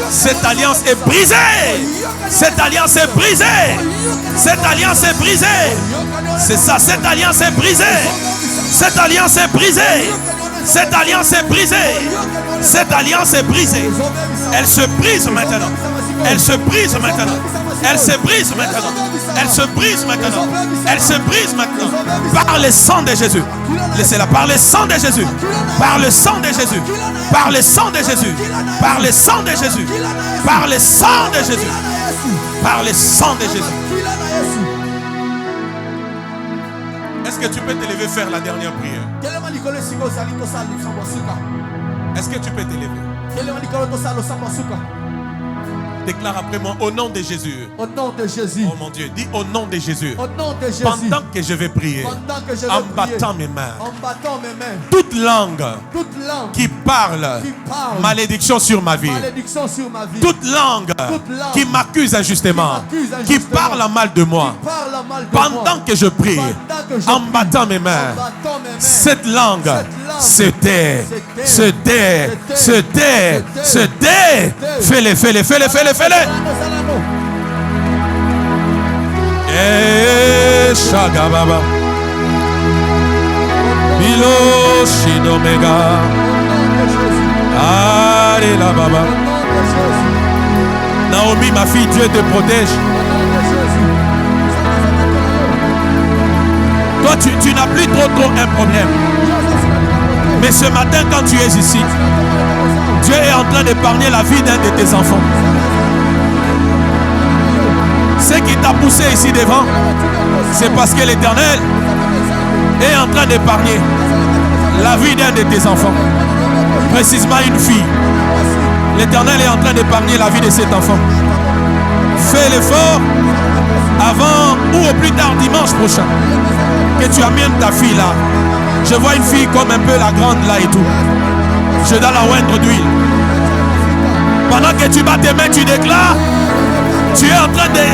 A: Cette alliance est brisée. Cette alliance est brisée. Cette alliance est brisée. C'est ça, cette alliance est brisée. Cette alliance est brisée. Cette alliance est brisée. Cette alliance est brisée. Elle se brise maintenant. Elle se brise maintenant. Elle se brise maintenant. Elle se brise maintenant. Elle se brise maintenant. Par le sang de Jésus. Laissez-la. Par le sang de Jésus. Par le sang de Jésus. Par le sang de Jésus. Par le sang de Jésus. Par le sang de Jésus. Par le sang de Jésus. Est-ce que tu peux te lever faire la dernière prière? Est-ce que tu peux te lever? Déclare après moi au nom de Jésus.
B: Au nom de Jésus.
A: Oh mon Dieu, dis au nom de Jésus.
B: Au nom de Jésus.
A: Pendant que je vais prier, en battant mes mains, toute langue qui parle malédiction sur ma vie, toute langue qui m'accuse injustement, qui parle mal de moi, pendant que je prie, en battant mes mains, cette langue se tait, se tait, se tait, se tait. Fais-le, fais-le, fais-le, fais-le, fais-le. Eh, Shagababa. Bilo Shinomega. Allez là, Baba. Naomi, ma fille, Dieu te protège. Toi, tu n'as plus trop un problème. Mais ce matin, quand tu es ici, Dieu est en train d'épargner la vie d'un de tes enfants. Ce qui t'a poussé ici devant, c'est parce que l'Éternel est en train d'épargner la vie d'un de tes enfants. Précisément une fille. L'Éternel est en train d'épargner la vie de cet enfant. fais l'effort avant ou au plus tard dimanche prochain que tu amènes ta fille là. Je vois une fille comme un peu la grande là et tout. Je dois la oindre d'huile. Pendant que tu bats tes mains, tu déclares, tu es en train de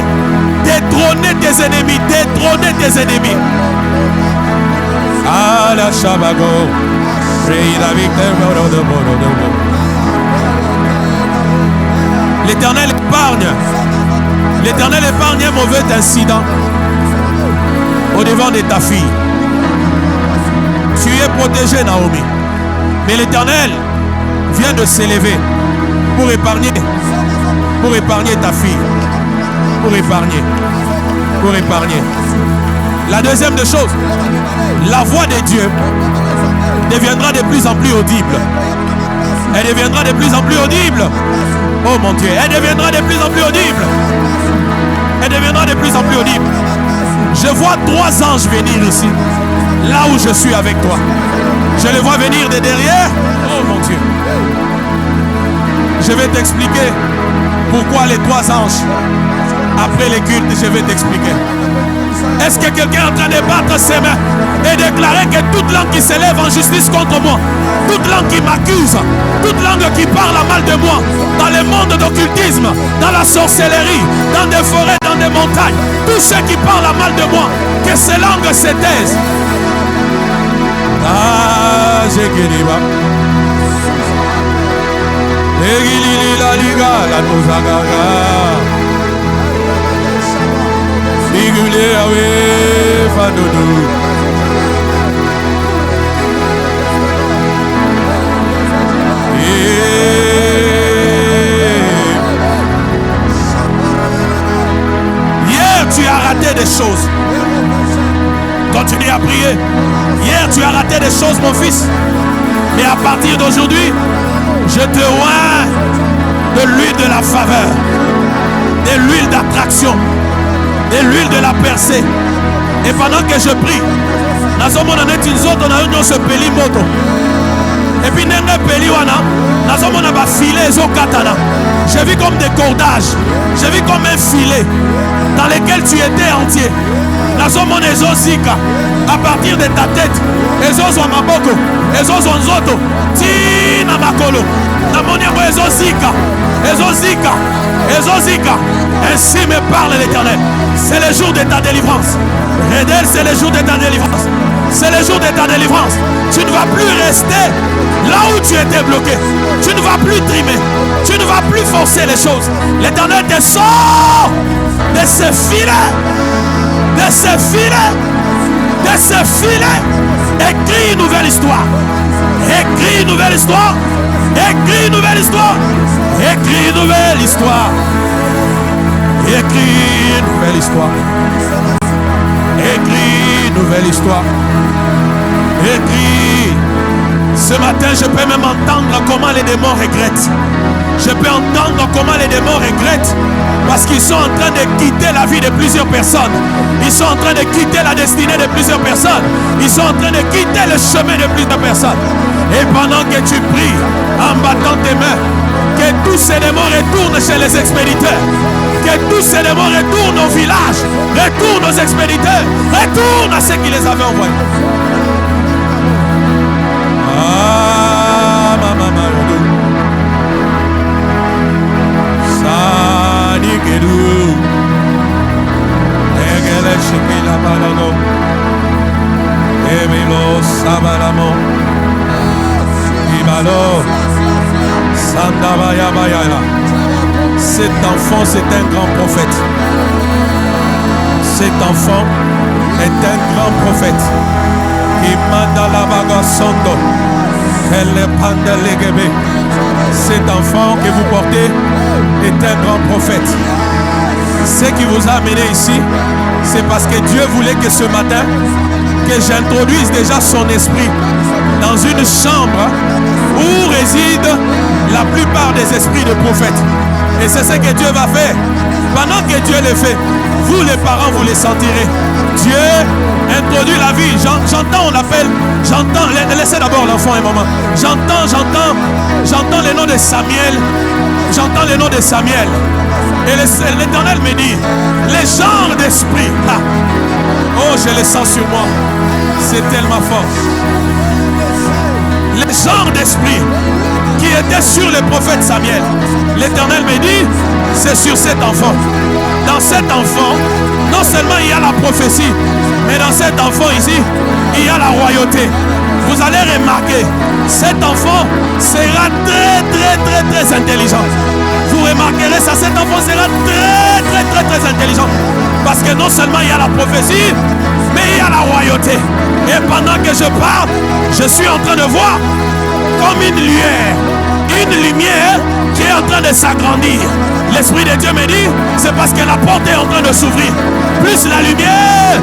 A: détrôner tes ennemis, détrôner tes ennemis. Ah la Shabago, l'Éternel épargne. L'Éternel épargne un mauvais incident au devant de ta fille. Tu es protégé, Naomi. Mais l'Éternel vient de s'élever pour épargner ta fille. Pour épargner. La deuxième des choses, la voix de Dieu deviendra de plus en plus audible. Elle deviendra de plus en plus audible. Oh mon Dieu, elle deviendra de plus en plus audible. Elle deviendra de plus en plus audible. Je vois 3 anges venir ici, là où je suis avec toi. Je les vois venir de derrière. Oh mon Dieu. Je vais t'expliquer pourquoi les 3 anges. Après les cultes, je vais t'expliquer. Est-ce que quelqu'un est en train de battre ses mains et déclarer que toute langue qui s'élève en justice contre moi, toute langue qui m'accuse, toute langue qui parle mal de moi, dans les mondes d'occultisme, dans la sorcellerie, dans des forêts, dans des montagnes, tous ceux qui parlent mal de moi, que ces langues se taisent. Ah, j'ai guéri. La liga, la Tozagaga. Igule awe fadodo. Hier tu as raté des choses. Continue à prier. Hier tu as raté des choses, mon fils. Mais à partir d'aujourd'hui, je te oins de l'huile de la faveur, de l'huile d'attraction, de l'huile de la percée. Et pendant que je prie, et puis j'ai vu comme des cordages, j'ai vu comme un filet dans lequel tu étais entier. À partir de ta tête, ainsi me parle l'Éternel. C'est le jour de ta délivrance. Redel, c'est le jour de ta délivrance. C'est le jour de ta délivrance. Tu ne vas plus rester là où tu étais bloqué. Tu ne vas plus trimer. Tu ne vas plus forcer les choses. L'Éternel te sort de ce filet. De ce filet. De ce filet. Écris une nouvelle histoire. Écris une nouvelle histoire. Écris une nouvelle histoire. Écris une nouvelle histoire. Écris une nouvelle histoire. Écris une nouvelle histoire. Écris. Ce matin, je peux même entendre comment les démons regrettent. Je peux entendre comment les démons regrettent parce qu'ils sont en train de quitter la vie de plusieurs personnes. Ils sont en train de quitter la destinée de plusieurs personnes. Ils sont en train de quitter le chemin de plusieurs personnes. Et pendant que tu pries en battant tes mains, que tous ces démons retournent chez les expéditeurs. Que tous ces démons retournent au village. Retournent aux expéditeurs. Retournent à ceux qui les avaient envoyés. Ah, maman, Sani Kedu. Egele Shekila Balano. Emilo Sabalamo. Ibalo. Sandabaya Bayala. Cet enfant, c'est un grand prophète. Cet enfant est un grand prophète. Cet enfant que vous portez est un grand prophète. Ce qui vous a amené ici, c'est parce que Dieu voulait que ce matin, que j'introduise déjà son esprit dans une chambre où résident la plupart des esprits de prophètes. Et c'est ce que Dieu va faire. Pendant que Dieu le fait, vous les parents, vous les sentirez. Dieu introduit la vie. J'entends, on appelle, j'entends, laissez d'abord l'enfant un moment. J'entends le nom de Samuel. j'entends le nom de Samuel. Et l'Éternel me dit, les genres d'esprit. Oh, je le sens sur moi. C'est tellement fort. Les genres d'esprit qui étaient sur le prophète Samuel. L'Éternel me dit, c'est sur cet enfant. Dans cet enfant, non seulement il y a la prophétie, mais dans cet enfant ici, il y a la royauté. Vous allez remarquer, cet enfant sera très intelligent. Vous remarquerez ça, cet enfant sera très intelligent. Parce que non seulement il y a la prophétie, mais il y a la royauté. Et pendant que je parle, je suis en train de voir comme une lumière qui est en train de s'agrandir. L'Esprit de Dieu me dit, c'est parce que la porte est en train de s'ouvrir. Plus la lumière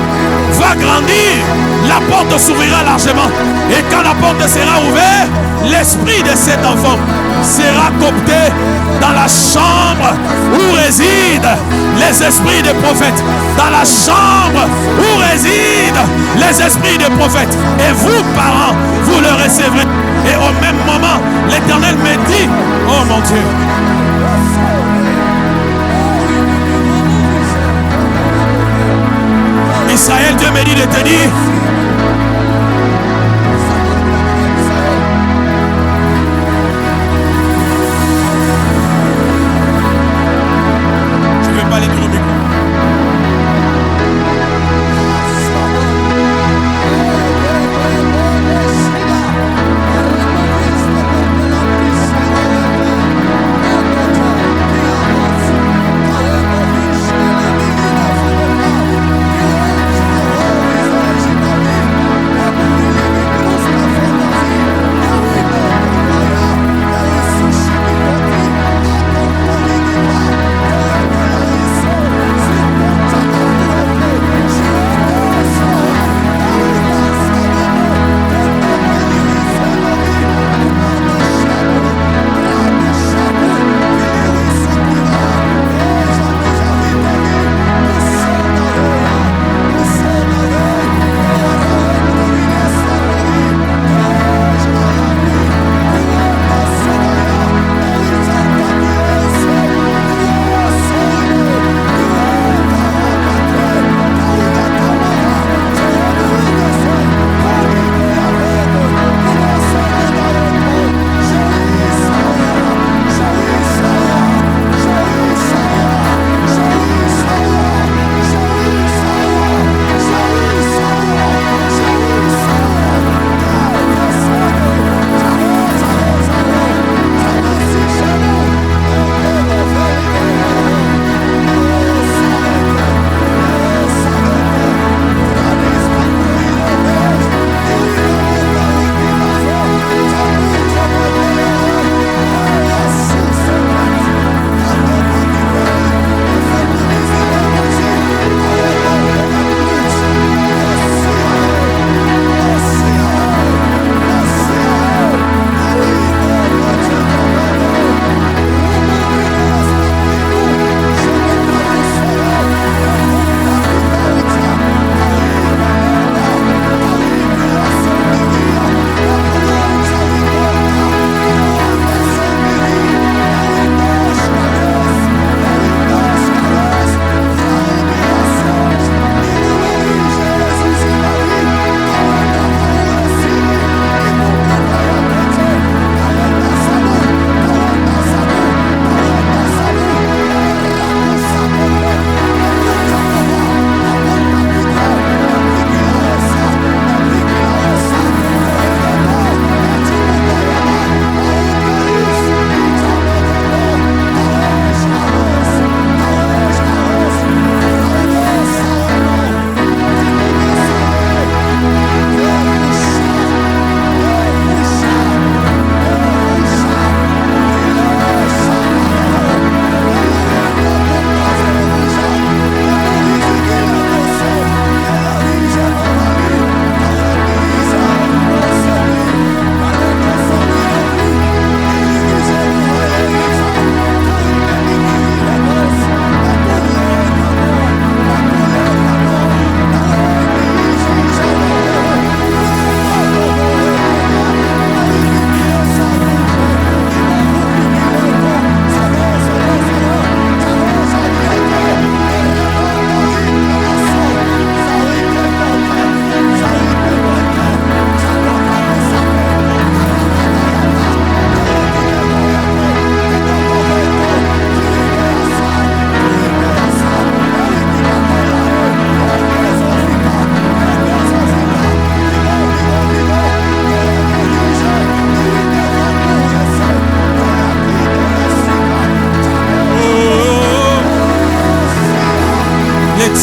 A: va grandir, la porte s'ouvrira largement. Et quand la porte sera ouverte, l'esprit de cet enfant sera copté dans la chambre où résident les esprits des prophètes. Dans la chambre où résident les esprits des prophètes. Et vous, parents, vous le recevrez. Et au même moment, l'Éternel me dit, oh mon Dieu, Israël, Dieu me dit de te dire, je ne vais pas aller dans le micro.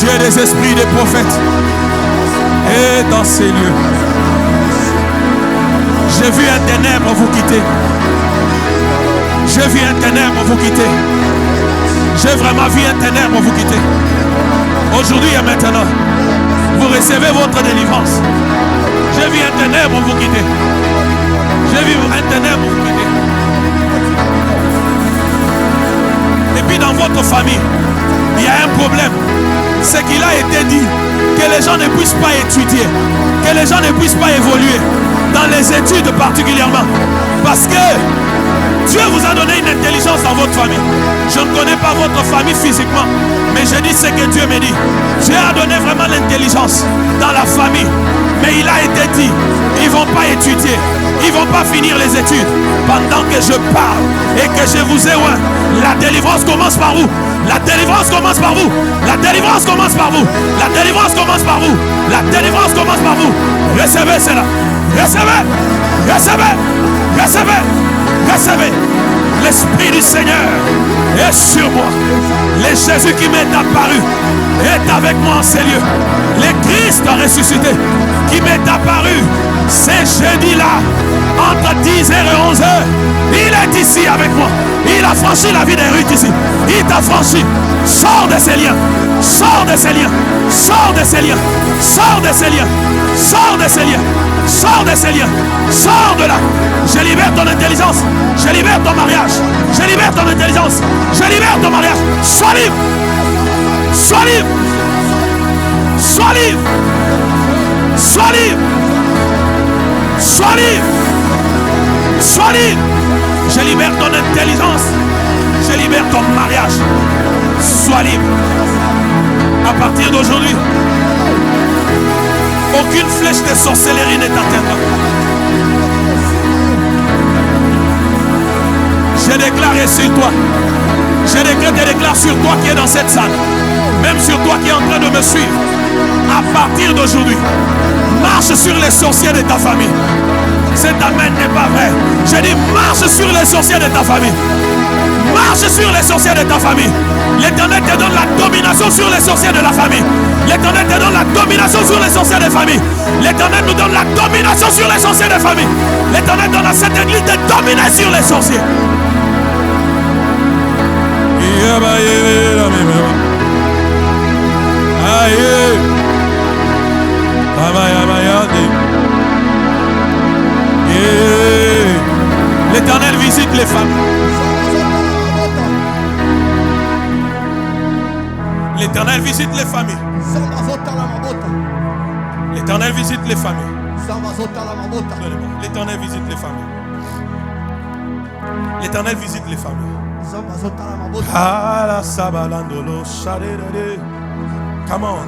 A: Dieu des esprits, des prophètes, est dans ces lieux. J'ai vu un ténèbre vous quitter. J'ai vu un ténèbre vous quitter. J'ai vraiment vu un ténèbre vous quitter. Aujourd'hui et maintenant, vous recevez votre délivrance. J'ai vu un ténèbre vous quitter. J'ai vu un ténèbre vous quitter. Et puis dans votre famille, il y a un problème. C'est qu'il a été dit que les gens ne puissent pas étudier, que les gens ne puissent pas évoluer dans les études particulièrement. Parce que Dieu vous a donné une intelligence dans votre famille. Je ne connais pas votre famille physiquement, mais je dis ce que Dieu me dit. Dieu a donné vraiment l'intelligence dans la famille. Mais il a été dit, ils ne vont pas étudier, ils ne vont pas finir les études. Pendant que je parle et que je vous ai oint, la délivrance commence par vous. La délivrance commence par vous. La délivrance commence par vous. La délivrance commence par vous. La délivrance commence par vous. Recevez cela. Recevez. Recevez. Recevez. Recevez. L'Esprit du Seigneur est sur moi. Le Jésus qui m'est apparu est avec moi en ces lieux. Le Christ a ressuscité qui m'est apparu ce jeudi-là entre 10h et 11h. Il est ici avec moi. Il a franchi la vie des rues ici. Il t'a franchi. Sors de ces liens. Sors de ces liens. Sors de ces liens. Sors de ces liens. Sors de ces liens. Sors de ces liens. Sors de là. Je libère ton intelligence. Je libère ton mariage. Je libère ton intelligence. Je libère ton mariage. Sois libre. Sois libre. Sois libre. Sois libre. Sois libre. Sois libre. Je libère ton intelligence. Je libère ton mariage. Sois libre. À partir d'aujourd'hui, aucune flèche de sorcellerie ne t'atteindra. Je déclare sur toi. Je déclare sur toi qui est dans cette salle. Même sur toi qui est en train de me suivre. À partir d'aujourd'hui, marche sur les sorciers de ta famille. Cet amen n'est pas vrai. Je dis marche sur les sorciers de ta famille. Marche sur les sorciers de ta famille. L'Éternel te donne la domination sur les sorciers de la famille. L'Éternel te donne la domination sur les sorciers de famille. L'Éternel nous donne la domination sur les sorciers de famille. L'Éternel donne à cette église de dominer sur les sorciers. L'Éternel visite les femmes. L'Éternel visite les familles. L'Éternel visite les familles. L'Éternel visite les familles. L'Éternel visite les familles. Come on.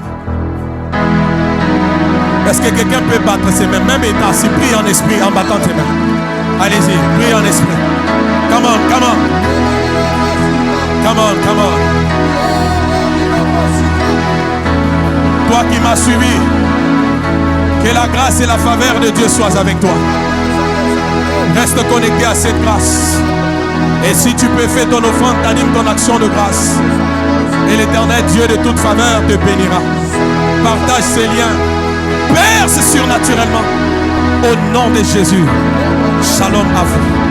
A: Est-ce que quelqu'un peut battre ses mains? Même étant assis, prie en esprit en battant ses mains. Allez-y, prie en esprit. Come on, come on. Come on, come on. Toi qui m'as suivi, que la grâce et la faveur de Dieu soient avec toi. Reste connecté à cette grâce. Et si tu peux faire ton offrande, t'anime ton action de grâce. Et l'Éternel Dieu de toute faveur te bénira. Partage ces liens. Perce surnaturellement. Au nom de Jésus. Shalom à vous.